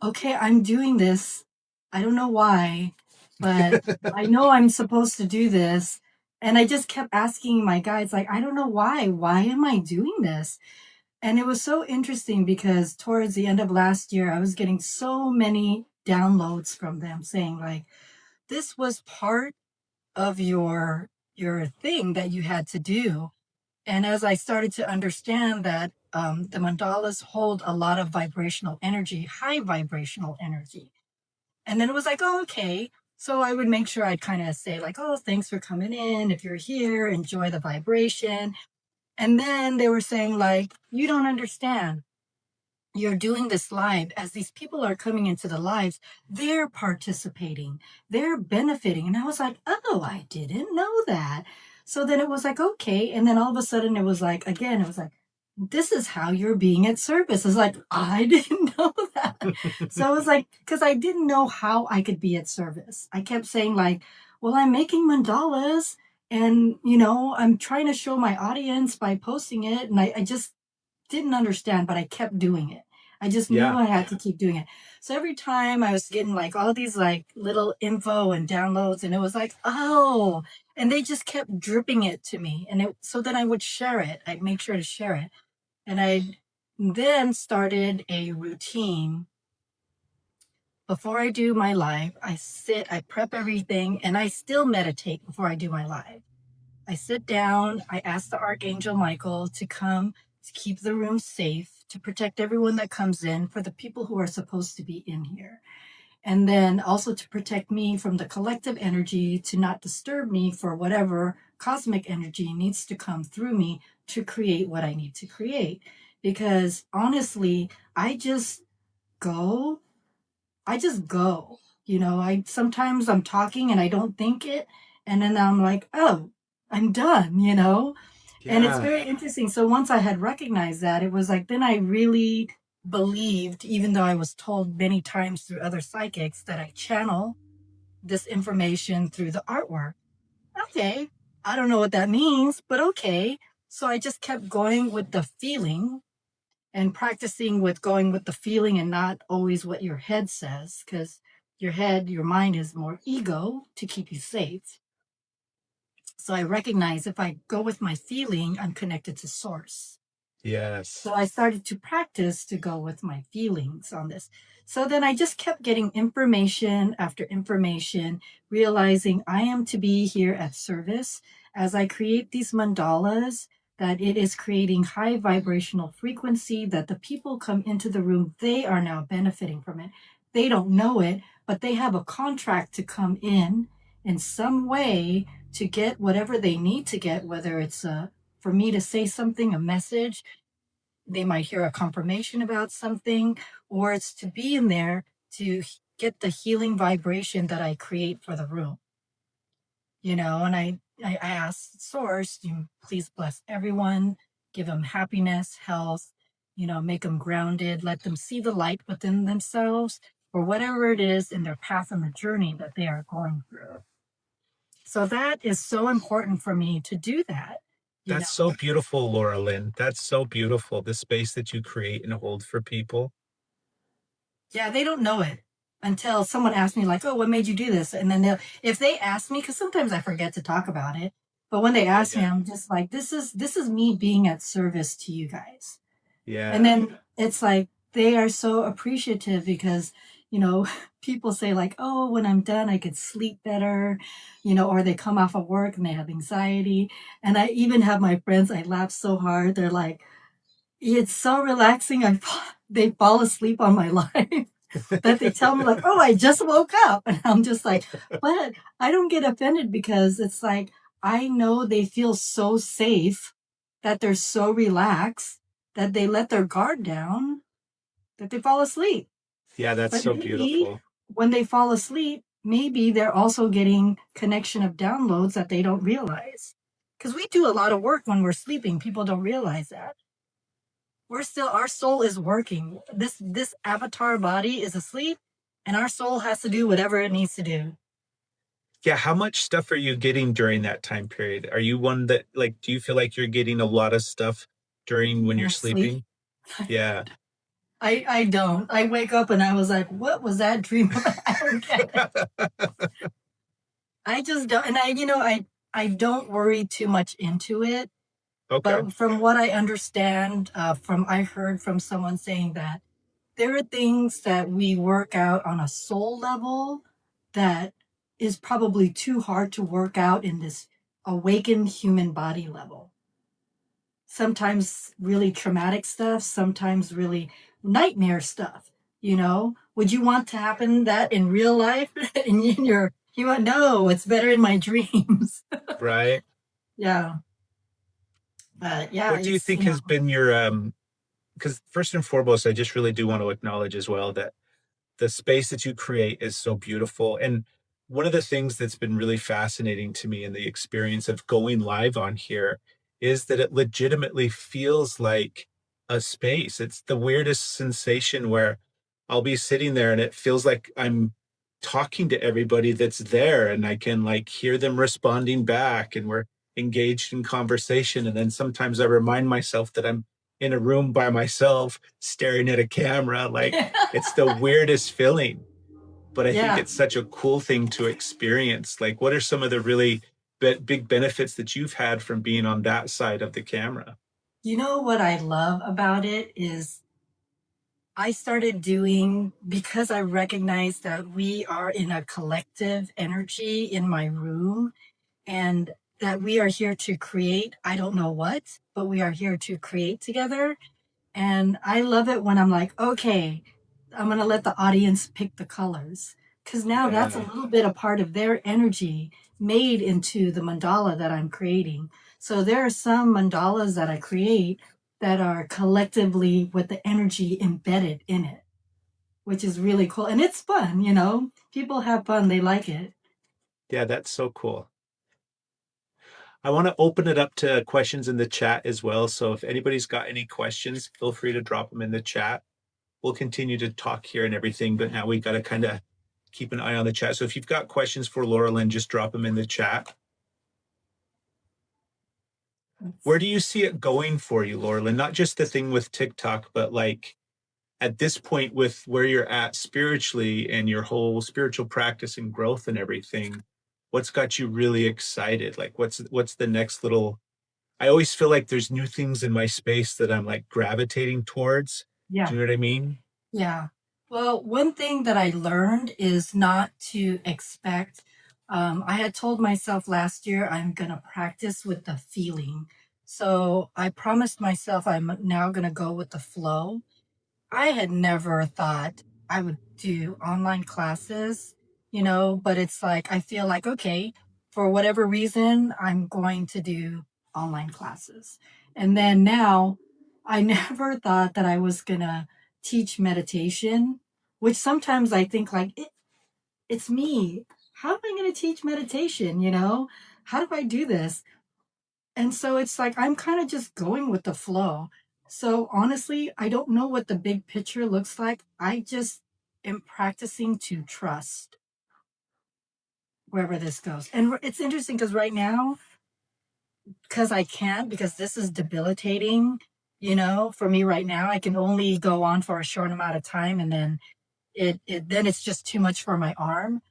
okay, I'm doing this. I don't know why, but I know I'm supposed to do this. And I just kept asking my guides, like, I don't know why. Why am I doing this? And it was so interesting because towards the end of last year, I was getting so many downloads from them saying, like, this was part of your thing that you had to do. And as I started to understand that the mandalas hold a lot of vibrational energy, high vibrational energy. And then it was like, oh, okay. So I would make sure I'd kind of say, like, oh, thanks for coming in. If you're here, enjoy the vibration. And then they were saying, like, you don't understand. You're doing this live. As these people are coming into the lives, they're participating, they're benefiting. And I was like, oh, I didn't know that. So then it was like, okay. And then all of a sudden it was like, again, it was like, this is how you're being at service. It's like, I didn't know that. So I was like, because I didn't know how I could be at service. I kept saying, like, well, I'm making mandalas, and, I'm trying to show my audience by posting it. And I just didn't understand, but I kept doing it. I just knew Yeah. I had to keep doing it. So every time I was getting like all these like little info and downloads, and it was like, oh, and they just kept dripping it to me. So then I would share it. I'd make sure to share it. And I then started a routine. Before I do my live, I sit, I prep everything, and I still meditate before I do my live. I sit down, I ask the Archangel Michael to come to keep the room safe, to protect everyone that comes in, for the people who are supposed to be in here. And then also to protect me from the collective energy, to not disturb me for whatever cosmic energy needs to come through me to create what I need to create. Because honestly, go I just go. I sometimes I'm talking and I don't think it, and then I'm like, oh, I'm done. And it's Yeah. very interesting. So once I had recognized that, it was like then I really believed, even though I was told many times through other psychics that I channel this information through the artwork. Okay, I don't know what that means, but okay. So I just kept going with the feeling and practicing with going with the feeling and not always what your head says, because your mind is more ego to keep you safe. So I recognize if I go with my feeling, I'm connected to source. Yes. So I started to practice to go with my feelings on this. So then I just kept getting information after information, realizing I am to be here at service as I create these mandalas, that it is creating high vibrational frequency, that the people come into the room, they are now benefiting from it. They don't know it, but they have a contract to come in some way to get whatever they need to get, whether it's for me to say something, a message, they might hear a confirmation about something, or it's to be in there to get the healing vibration that I create for the room. And I ask source, please bless everyone, give them happiness, health, make them grounded, let them see the light within themselves, or whatever it is in their path and the journey that they are going through. So that is so important for me to do that. That's so beautiful, Loralin. That's so beautiful. The space that you create and hold for people. Yeah, they don't know it until someone asks me, like, oh, what made you do this? And then if they ask me, because sometimes I forget to talk about it, but when they ask me, I'm just like, this is me being at service to you guys. Yeah. And then it's like they are so appreciative because, people say, like, oh, when I'm done, I could sleep better, or they come off of work and they have anxiety. And I even have my friends, I laugh so hard. They're like, it's so relaxing. They fall asleep on my live. That they tell me, like, oh, I just woke up. And I'm just like, but I don't get offended because it's like, I know they feel so safe, that they're so relaxed, that they let their guard down, that they fall asleep. Yeah, that's But so maybe beautiful. when they fall asleep, maybe they're also getting connection of downloads that they don't realize. Because we do a lot of work when we're sleeping. People don't realize that. We're still, our soul is working. This avatar body is asleep, and our soul has to do whatever it needs to do. Yeah, how much stuff are you getting during that time period? Are you one that like do you feel like you're getting a lot of stuff during when When you're I sleep, sleeping? Yeah. I don't. I wake up and I was like, what was that dream about? I don't get it. I just don't, and I don't worry too much into it. Okay. But from what I understand, I heard from someone saying that there are things that we work out on a soul level that is probably too hard to work out in this awakened human body level. Sometimes really traumatic stuff, sometimes really nightmare stuff. Would you want to happen that in real life? You want, no, it's better in my dreams. Right. Yeah. But yeah, What do you it's, think has been your because first and foremost, I just really do want to acknowledge as well that the space that you create is so beautiful. And one of the things that's been really fascinating to me in the experience of going live on here is that it legitimately feels like a space. It's the weirdest sensation where I'll be sitting there and it feels like I'm talking to everybody that's there and I can like hear them responding back and we're engaged in conversation. And then sometimes I remind myself that I'm in a room by myself staring at a camera. Like it's the weirdest feeling, but I think yeah. it's such a cool thing to experience. Like, what are some of the really big benefits that you've had from being on that side of the camera? You know what I love about it is I started doing, because I recognize that we are in a collective energy in my room, and that we are here to create, I don't know what, but we are here to create together. And I love it when I'm like, okay, I'm going to let the audience pick the colors. Because now that's a Yeah. little bit a part of their energy made into the mandala that I'm creating. So there are some mandalas that I create that are collectively with the energy embedded in it, which is really cool. And it's fun. People have fun, they like it. Yeah, that's so cool. I want to open it up to questions in the chat as well. So if anybody's got any questions, feel free to drop them in the chat. We'll continue to talk here and everything, but now we got to kind of keep an eye on the chat. So if you've got questions for Loralin, just drop them in the chat. Where do you see it going for you, Loralin? Not just the thing with TikTok, but like at this point with where you're at spiritually and your whole spiritual practice and growth and everything, what's got you really excited? Like what's the next little I always feel like there's new things in my space that I'm like gravitating towards. Yeah. Do you know what I mean? Yeah. Well, one thing that I learned is not to expect. I had told myself last year I'm going to practice with the feeling. So I promised myself I'm now going to go with the flow. I had never thought I would do online classes, but it's like I feel like, okay, for whatever reason, I'm going to do online classes. And then now I never thought that I was going to teach meditation, which sometimes I think like it's me. How am I going to teach meditation? How do I do this? And so it's like I'm kind of just going with the flow. So honestly, I don't know what the big picture looks like. I just am practicing to trust wherever this goes. And it's interesting because right now, because I can't, because this is debilitating, for me right now, I can only go on for a short amount of time and then then it's just too much for my arm.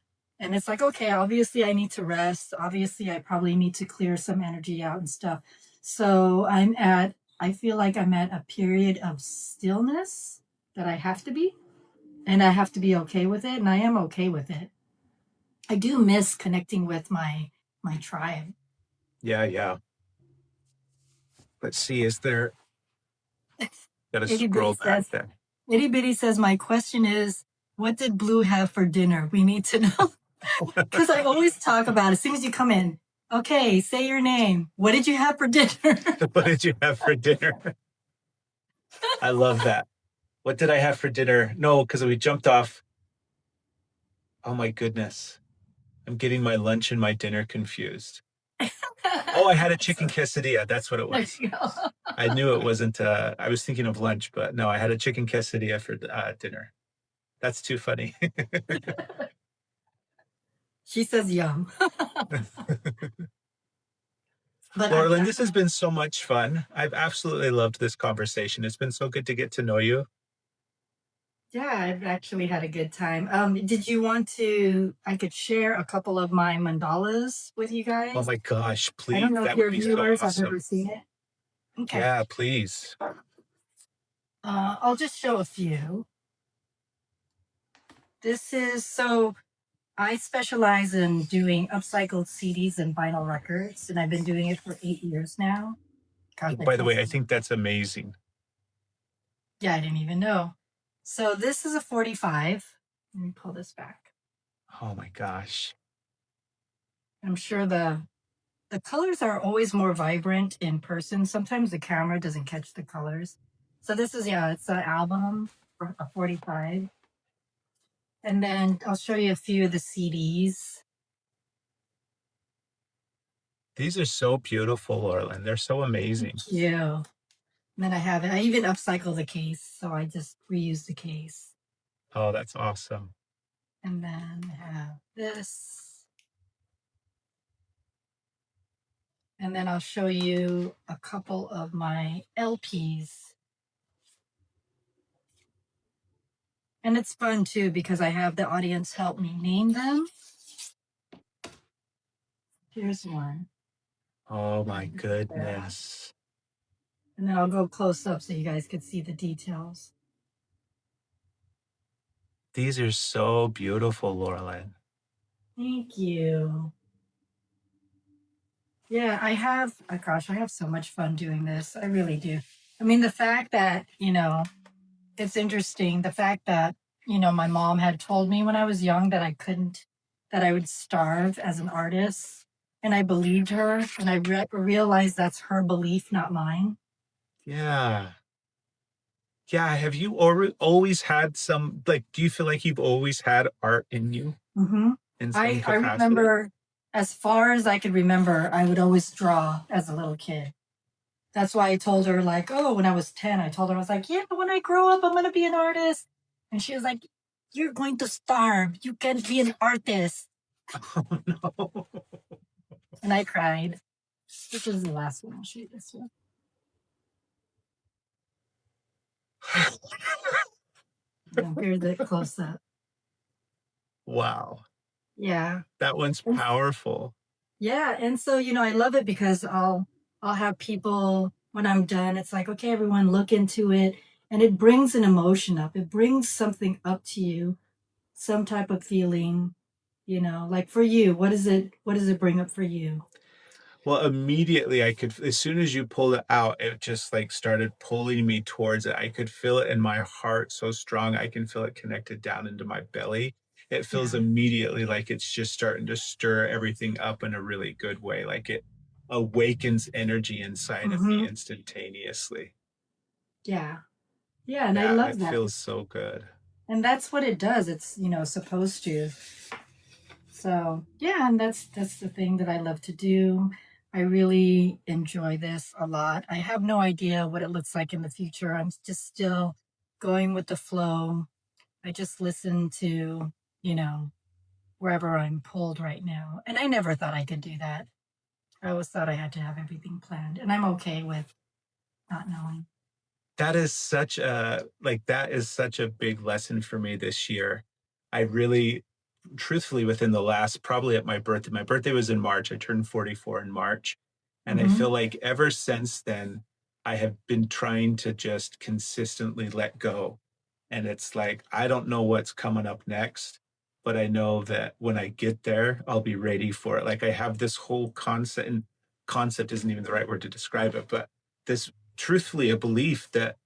And it's like, okay, obviously I need to rest. Obviously, I probably need to clear some energy out and stuff. So I feel like I'm at a period of stillness that I have to be, and I have to be okay with it. And I am okay with it. I do miss connecting with my tribe. Yeah, yeah. Let's see. Is there got to Itty bitty scroll back says, there? Itty bitty says, my question is, what did Blue have for dinner? We need to know. Because I always talk about it as soon as you come in. Okay, say your name. What did you have for dinner? What did you have for dinner? I love that. What did I have for dinner? No, because we jumped off. Oh my goodness. I'm getting my lunch and my dinner confused. Oh, I had a chicken quesadilla. That's what it There was. you go. I knew it wasn't, I was thinking of lunch, but no, I had a chicken quesadilla for dinner. That's too funny. She says yum. But Loralin, this has been so much fun. I've absolutely loved this conversation. It's been so good to get to know you. yeah, I've actually had a good time. Did you want to? I could share a couple of my mandalas with you Oh guys. my gosh, I don't please. know if That would your be so viewers have ever awesome. seen it. Okay. Yeah, please. I'll just show a few. This is so I specialize in doing upcycled CDs and vinyl records, and I've been doing it for 8 years now. Gosh, I By the feel way, I so think that's amazing. yeah, I didn't even know. So this is a 45. Let me pull this back. Oh my gosh. I'm sure the colors are always more vibrant in person. Sometimes the camera doesn't catch the colors. So this is yeah, it's an album for a 45. And then I'll show you a few of the CDs. These are so beautiful, Loralin. They're so amazing. Yeah. And then I have it. I even upcycle the case, so I just reuse the case. Oh, that's awesome. And then I have this. And then I'll show you a couple of my LPs. And it's fun too because I have the audience help me name them. Here's one. Oh my goodness. And then I'll go close up so you guys can see the details. These are so beautiful, Loralin. Thank you. Yeah, oh gosh, I have so much fun doing this. I really do. I mean, the fact that, it's interesting. The fact that, my mom had told me when I was young that that I would starve as an artist. And I believed her. And I realized that's her belief, not mine. Yeah. Yeah. Have you always had some, like, do you feel like you've always had art in you Mm-hmm. in some I capacity? remember, as far as I could remember, I would always draw as a little kid. That's why I told her, like, oh, when I was 10, I told her, I was like, yeah, when I grow up, I'm going to be an artist. And she was like, you're going to starve. You can't be an artist. Oh, no. And I cried. This is the last one. I'll show you this one. Here's the close up. Wow. Yeah. That one's powerful. Yeah. And so, I love it because I'll have people when I'm done, it's like, okay, everyone look into it. And it brings an emotion up. It brings something up to you, some type of feeling, like for you, what does it bring up for you? Well, immediately I could, as soon as you pulled it out, it just like started pulling me towards it. I could feel it in my heart so strong. I can feel it connected down into my belly. It feels Yeah. immediately like it's just starting to stir everything up in a really good way. Like it awakens energy inside of me Mm-hmm. instantaneously. Yeah. Yeah. And I Yeah, love it that. feels so good. And that's what it does. It's, supposed to. So yeah, and that's the thing that I love to do. I really enjoy this a lot. I have no idea what it looks like in the future. I'm just still going with the flow. I just listen to, you know, wherever I'm pulled right now. And I never thought I could do that. I always thought I had to have everything planned. And I'm okay with not knowing. That is such a like that is such a big lesson for me this year. I really truthfully within the last probably at my birthday was in March. I turned 44 in March, and I Mm-hmm. feel like ever since then I have been trying to just consistently let go. And it's like I don't know what's coming up next, but I know that when I get there I'll be ready for it. Like I have this whole concept, and concept isn't even the right word to describe it, but this truthfully a belief that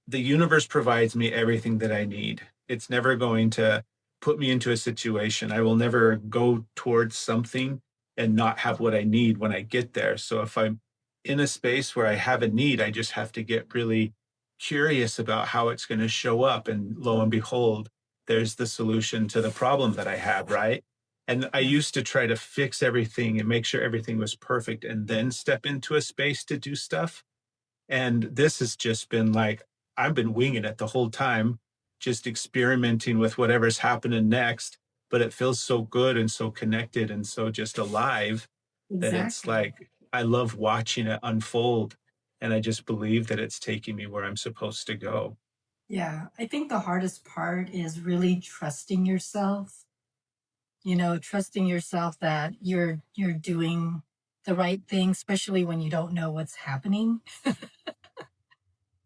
the universe provides me everything that I need. It's never going to put me into a situation. I will never go towards something and not have what I need when I get there. So if I'm in a space where I have a need, I just have to get really curious about how it's going to show up. And lo and behold, there's the solution to the problem that I have, right? And I used to try to fix everything and make sure everything was perfect and then step into a space to do stuff. And this has just been like, I've been winging it the whole time, just experimenting with whatever's happening next. But it feels so good and so connected and so just alive that it's Exactly. like, I love watching it unfold. And I just believe that it's taking me where I'm supposed to go. Yeah, I think the hardest part is really trusting yourself. Trusting yourself that you're doing the right thing, especially when you don't know what's happening.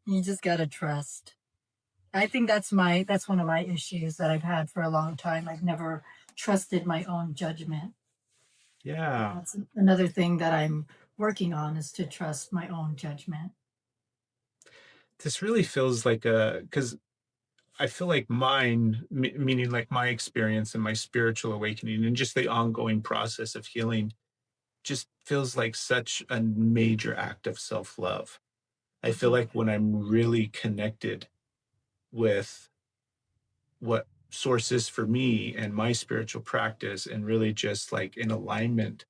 You just got to trust. I think that's one of my issues that I've had for a long time. I've never trusted my own judgment. Yeah. That's another thing that I'm working on, is to trust my own judgment. This really feels like because I feel like mine, meaning like my experience and my spiritual awakening and just the ongoing process of healing, just feels like such a major act of self love. I feel Mhm. like when I'm really connected with what source is for me and my spiritual practice and really just like in alignment,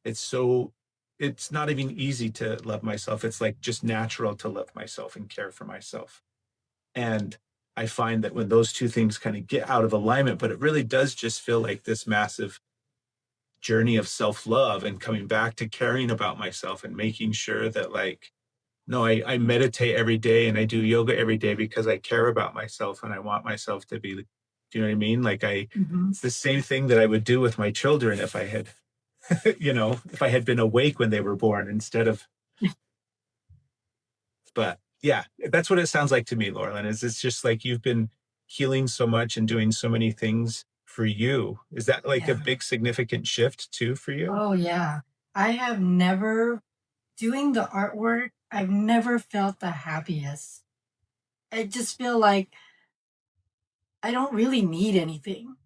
it's so, it's not even easy to love myself. It's like just natural to love myself and care for myself. And I find that when those two things kind of get out of alignment, but it really does just feel like this massive journey of self love and coming back to caring about myself and making sure that, like, no, I meditate every day and I do yoga every day because I care about myself and I want myself to be, do you know what I mean? Like, Mhm. it's the same thing that I would do with my children if I had, if I had been awake when they were born instead of, but yeah, that's what it sounds like to me, Laurelyn, is it's just like you've been healing so much and doing so many things for you. Is that like a Yeah. big significant shift too for you? Oh, yeah. I have never, doing the artwork, I've never felt the happiest. I just feel like I don't really need anything.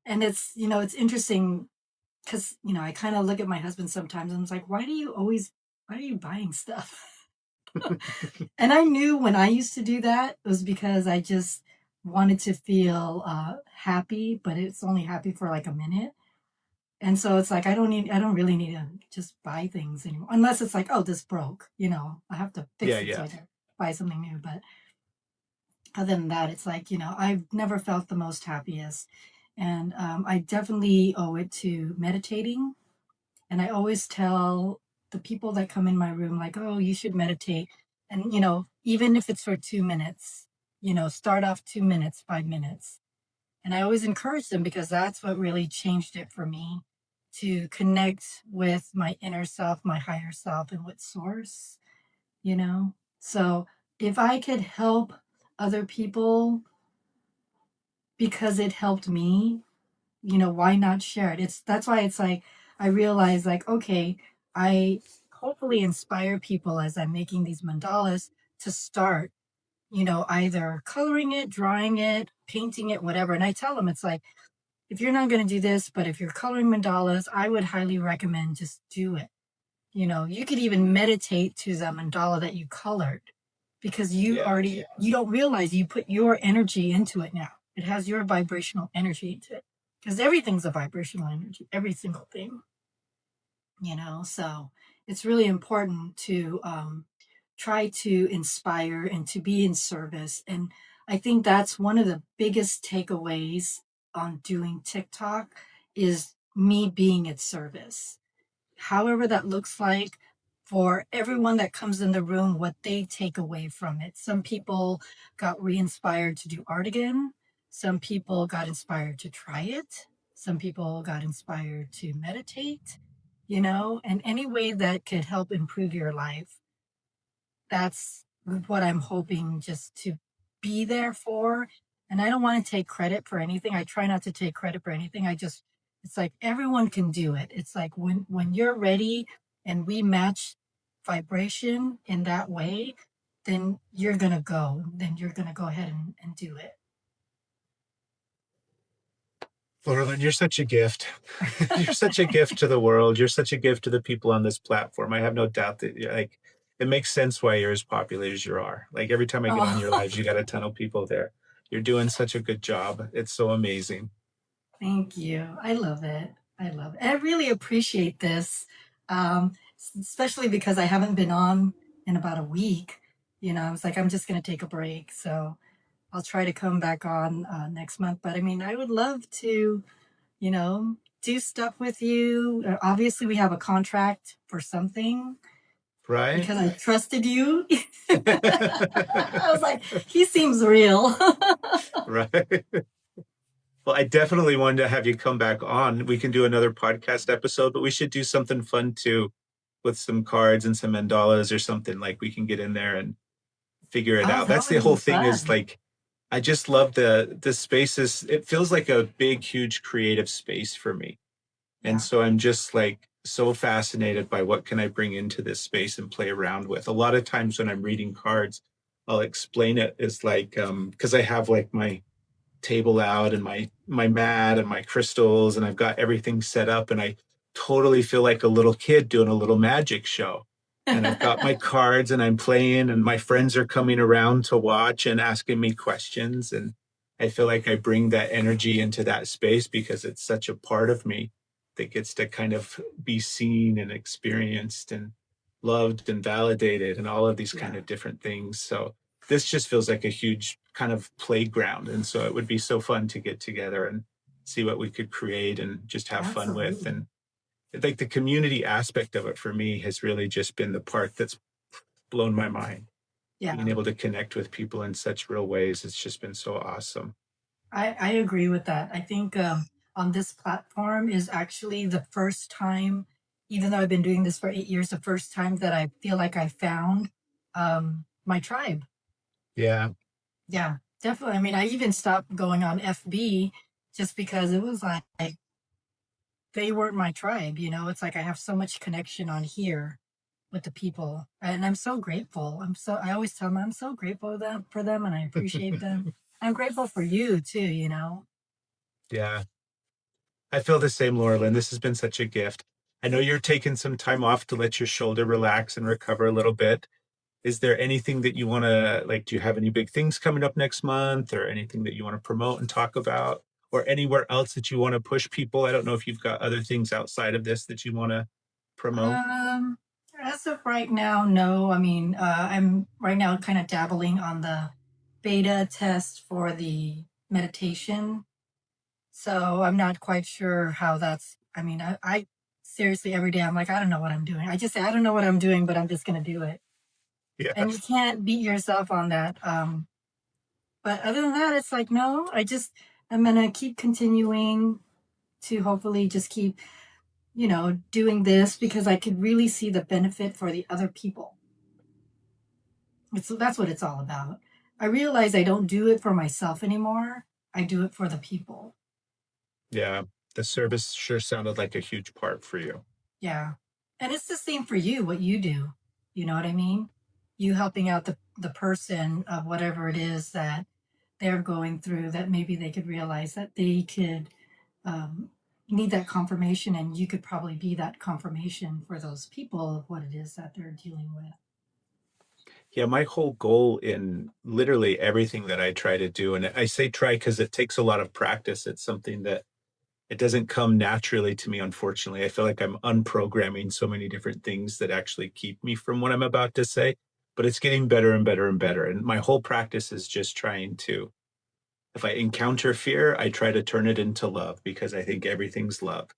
And it's interesting because, I kind of look at my husband sometimes and it's like, why are you buying stuff? And I knew when I used to do that, it was because I just wanted to feel happy, but it's only happy for like a minute. And so it's like I don't really need to just buy things anymore. Unless it's like, oh, this broke, I have to Yeah, fix it so yeah. I can buy something new. But other than that, it's like, I've never felt the most happiest. And I definitely owe it to meditating. And I always tell the people that come in my room, like, oh, you should meditate. And, even if it's for 2 minutes, start off 2 minutes, 5 minutes. And I always encourage them because that's what really changed it for me, to connect with my inner self, my higher self, and with source, you know? So if I could help other people because it helped me, why not share it? That's why it's like I realize, like, okay, I hopefully inspire people as I'm making these mandalas to start, either coloring it, drawing it, painting it, whatever. And I tell them, it's like, if you're not going to do this, but if you're coloring mandalas, I would highly recommend just do it. You could even meditate to the mandala that you colored, because Yeah. you don't realize you put your energy into it now. It has your vibrational energy into it, because everything's a vibrational energy, every single thing, so it's really important to try to inspire and to be in service. And I think that's one of the biggest takeaways on doing TikTok, is me being at service, however that looks like, for everyone that comes in the room, what they take away from it. Some people got re-inspired to do art again. Some people got inspired to try it. Some people got inspired to meditate, and any way that could help improve your life. That's what I'm hoping just to be there for. And I don't want to take credit for anything. I try not to take credit for anything. It's like everyone can do it. It's like when you're ready and we match vibration in that way, then you're going to go. Then you're going to go ahead and do it. Laurelyn, you're such a gift. You're such a gift to the world. You're such a gift to the people on this platform. I have no doubt that like it makes sense why you're as popular as you are. Like every time I get on your Oh, lives, you got a ton of people there. You're doing such a good job. It's so amazing. Thank you. I love it. I love it. I really appreciate this, especially because I haven't been on in about a week. I was like, I'm just going to take a break. So I'll try to come back on next month. But I mean, I would love to, do stuff with you. Obviously, we have a contract for something Right? because I trusted you. I was like, he seems real. Right. Well, I definitely wanted to have you come back on. We can do another podcast episode, but we should do something fun too with some cards and some mandalas or something like we can get in there and figure it Oh, out. that That's the would be whole thing is fun. like I just love the spaces. It feels like a big, huge creative space for me. And Yeah. so I'm just like so fascinated by what can I bring into this space and play around with. A lot of times when I'm reading cards, I'll explain it as like because I have like my table out and my mat and my crystals and I've got everything set up and I totally feel like a little kid doing a little magic show. And I've got my cards and I'm playing and my friends are coming around to watch and asking me questions and I feel like I bring that energy into that space because it's such a part of me that gets to kind of be seen and experienced and loved and validated and all of these kind Yeah, of different things. So this just feels like a huge kind of playground. And so it would be so fun to get together and see what we could create and just have fun with. absolutely. And like the community aspect of it for me has really just been the part that's blown my mind. Being Yeah, able to connect with people in such real ways, it's just been so awesome. I agree with that. I think on this platform is actually the first time, even though I've been doing this for 8 years, the first time that I feel like I found my tribe. Yeah. Yeah, definitely. I mean, I even stopped going on FB just because it was like they weren't my tribe. It's like I have so much connection on here with the people, and I'm so grateful. I always tell them I'm so grateful for them, and I appreciate them. I'm grateful for you too. Yeah. I feel the same, Loralin. This has been such a gift. I know you're taking some time off to let your shoulder relax and recover a little bit. Is there anything that you want to like? Do you have any big things coming up next month or anything that you want to promote and talk about or anywhere else that you want to push people? I don't know if you've got other things outside of this that you want to promote. Um, as of right now, no. I mean, I'm right now kind of dabbling on the beta test for the meditation. So I'm not quite sure how that's, I mean, I seriously every day I'm like, I don't know what I'm doing. I just say, I don't know what I'm doing, but I'm just going to do it. And you Yes. can't beat yourself on that. But other than that, it's like, no, I'm going to keep continuing to hopefully just keep, doing this because I could really see the benefit for the other people. That's what it's all about. I realize I don't do it for myself anymore. I do it for the people. Yeah. The service sure sounded like a huge part for you. Yeah. And it's the same for you, what you do. You know what I mean? You helping out the person of whatever it is that they're going through, that maybe they could realize that they could um, need that confirmation, and you could probably be that confirmation for those people of what it is that they're dealing with. Yeah, my whole goal in literally everything that I try to do, and I say try because it takes a lot of practice. It's something that it doesn't come naturally to me, unfortunately. I feel like I'm unprogramming so many different things that actually keep me from what I'm about to say, but it's getting better and better and better. And my whole practice is just trying to, if I encounter fear, I try to turn it into love because I think everything's love.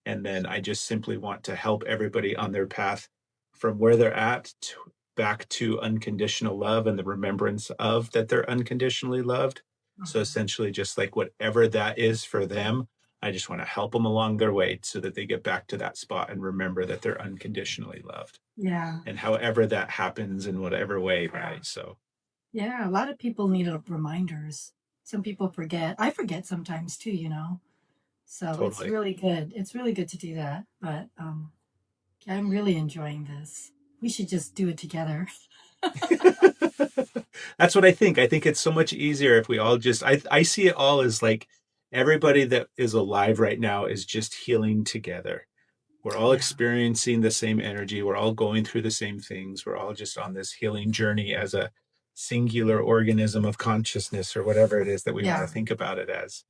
And then I just simply want to help everybody on their path from where they're at to back to unconditional love and the remembrance of that they're unconditionally loved. So Mhm. essentially, just like whatever that is for them, I just want to help them along their way so that they get back to that spot and remember that they're unconditionally loved. Yeah. And however that happens in whatever way, Yeah. right? So Yeah. A lot of people need reminders. Some people forget. I forget sometimes too. So it's totally. really good. It's really good to do that. But I'm really enjoying this. We should just do it together. That's what I think. I think it's so much easier if we all just I see it all as like everybody that is alive right now is just healing together. We're all Yeah. experiencing the same energy. We're all going through the same things. We're all just on this healing journey as a singular organism of consciousness, or whatever it is that we want Yeah. to think about it as,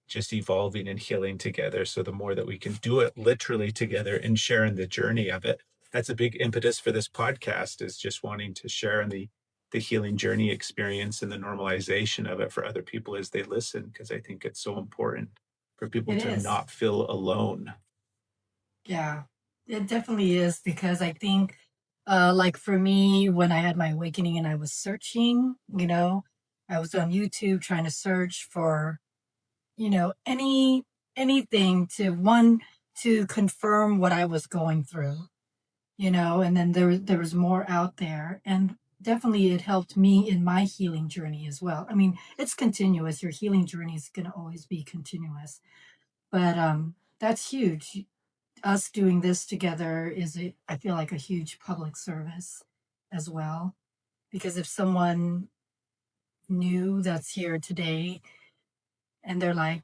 just evolving and healing together. So the more that we can do it literally together and share in the journey of it, that's a big impetus for this podcast, is just wanting to share in the healing journey experience and the normalization of it for other people as they listen, because I think it's so important for people It to is. not feel alone. Yeah, it definitely is, because I think, like for me, when I had my awakening and I was searching, I was on YouTube trying to search for, anything to confirm what I was going through, and then there was more out there, and definitely it helped me in my healing journey as well. I mean, it's continuous. Your healing journey is going to always be continuous, but that's huge. Us doing this together I feel like a huge public service as well. Because if someone new that's here today and they're like,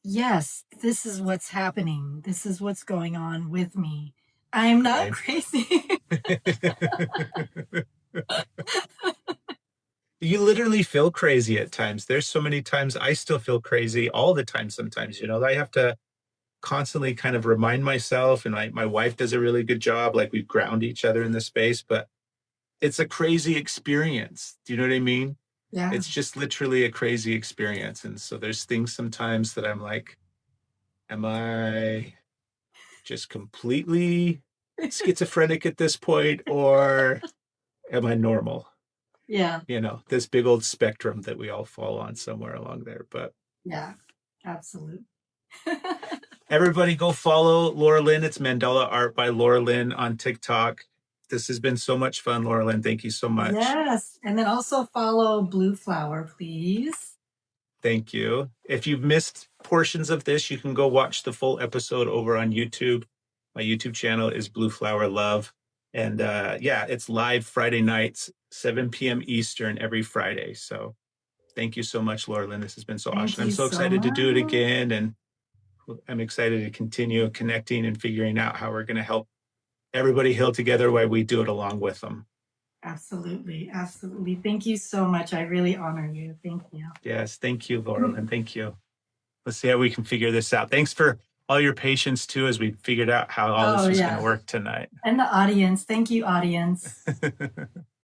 yes, this is what's happening, this is what's going on with me, I'm not Right. crazy. You literally feel crazy at times. There's so many times I still feel crazy all the time sometimes, I have to constantly kind of remind myself, and my wife does a really good job. Like, we ground each other in the space, but it's a crazy experience. Do you know what I mean? Yeah. It's just literally a crazy experience. And so there's things sometimes that I'm like, am I just completely schizophrenic at this point, or am I normal? Yeah. This big old spectrum that we all fall on somewhere along there. But Yeah, absolutely. everybody go follow Loralin. It's Mandala Art by Loralin on TikTok. This has been so much fun, Loralin. Thank you so much. Yes. And then also follow Blue Flower, please. Thank you. If you've missed portions of this, you can go watch the full episode over on YouTube. My YouTube channel is Blue Flower Love. And it's live Friday nights, 7 p.m. Eastern every Friday. So thank you so much, Loralin. This has been so awesome. I'm so excited to do it again. And I'm excited to continue connecting and figuring out how we're going to help everybody heal together while we do it along with them. Absolutely. Absolutely. Thank you so much. I really honor you. Thank you. Yes. Thank you, Laurel. And thank you. Let's see how we can figure this out. Thanks for all your patience too, as we figured out how all this was going to work tonight. And the audience. Thank you, audience.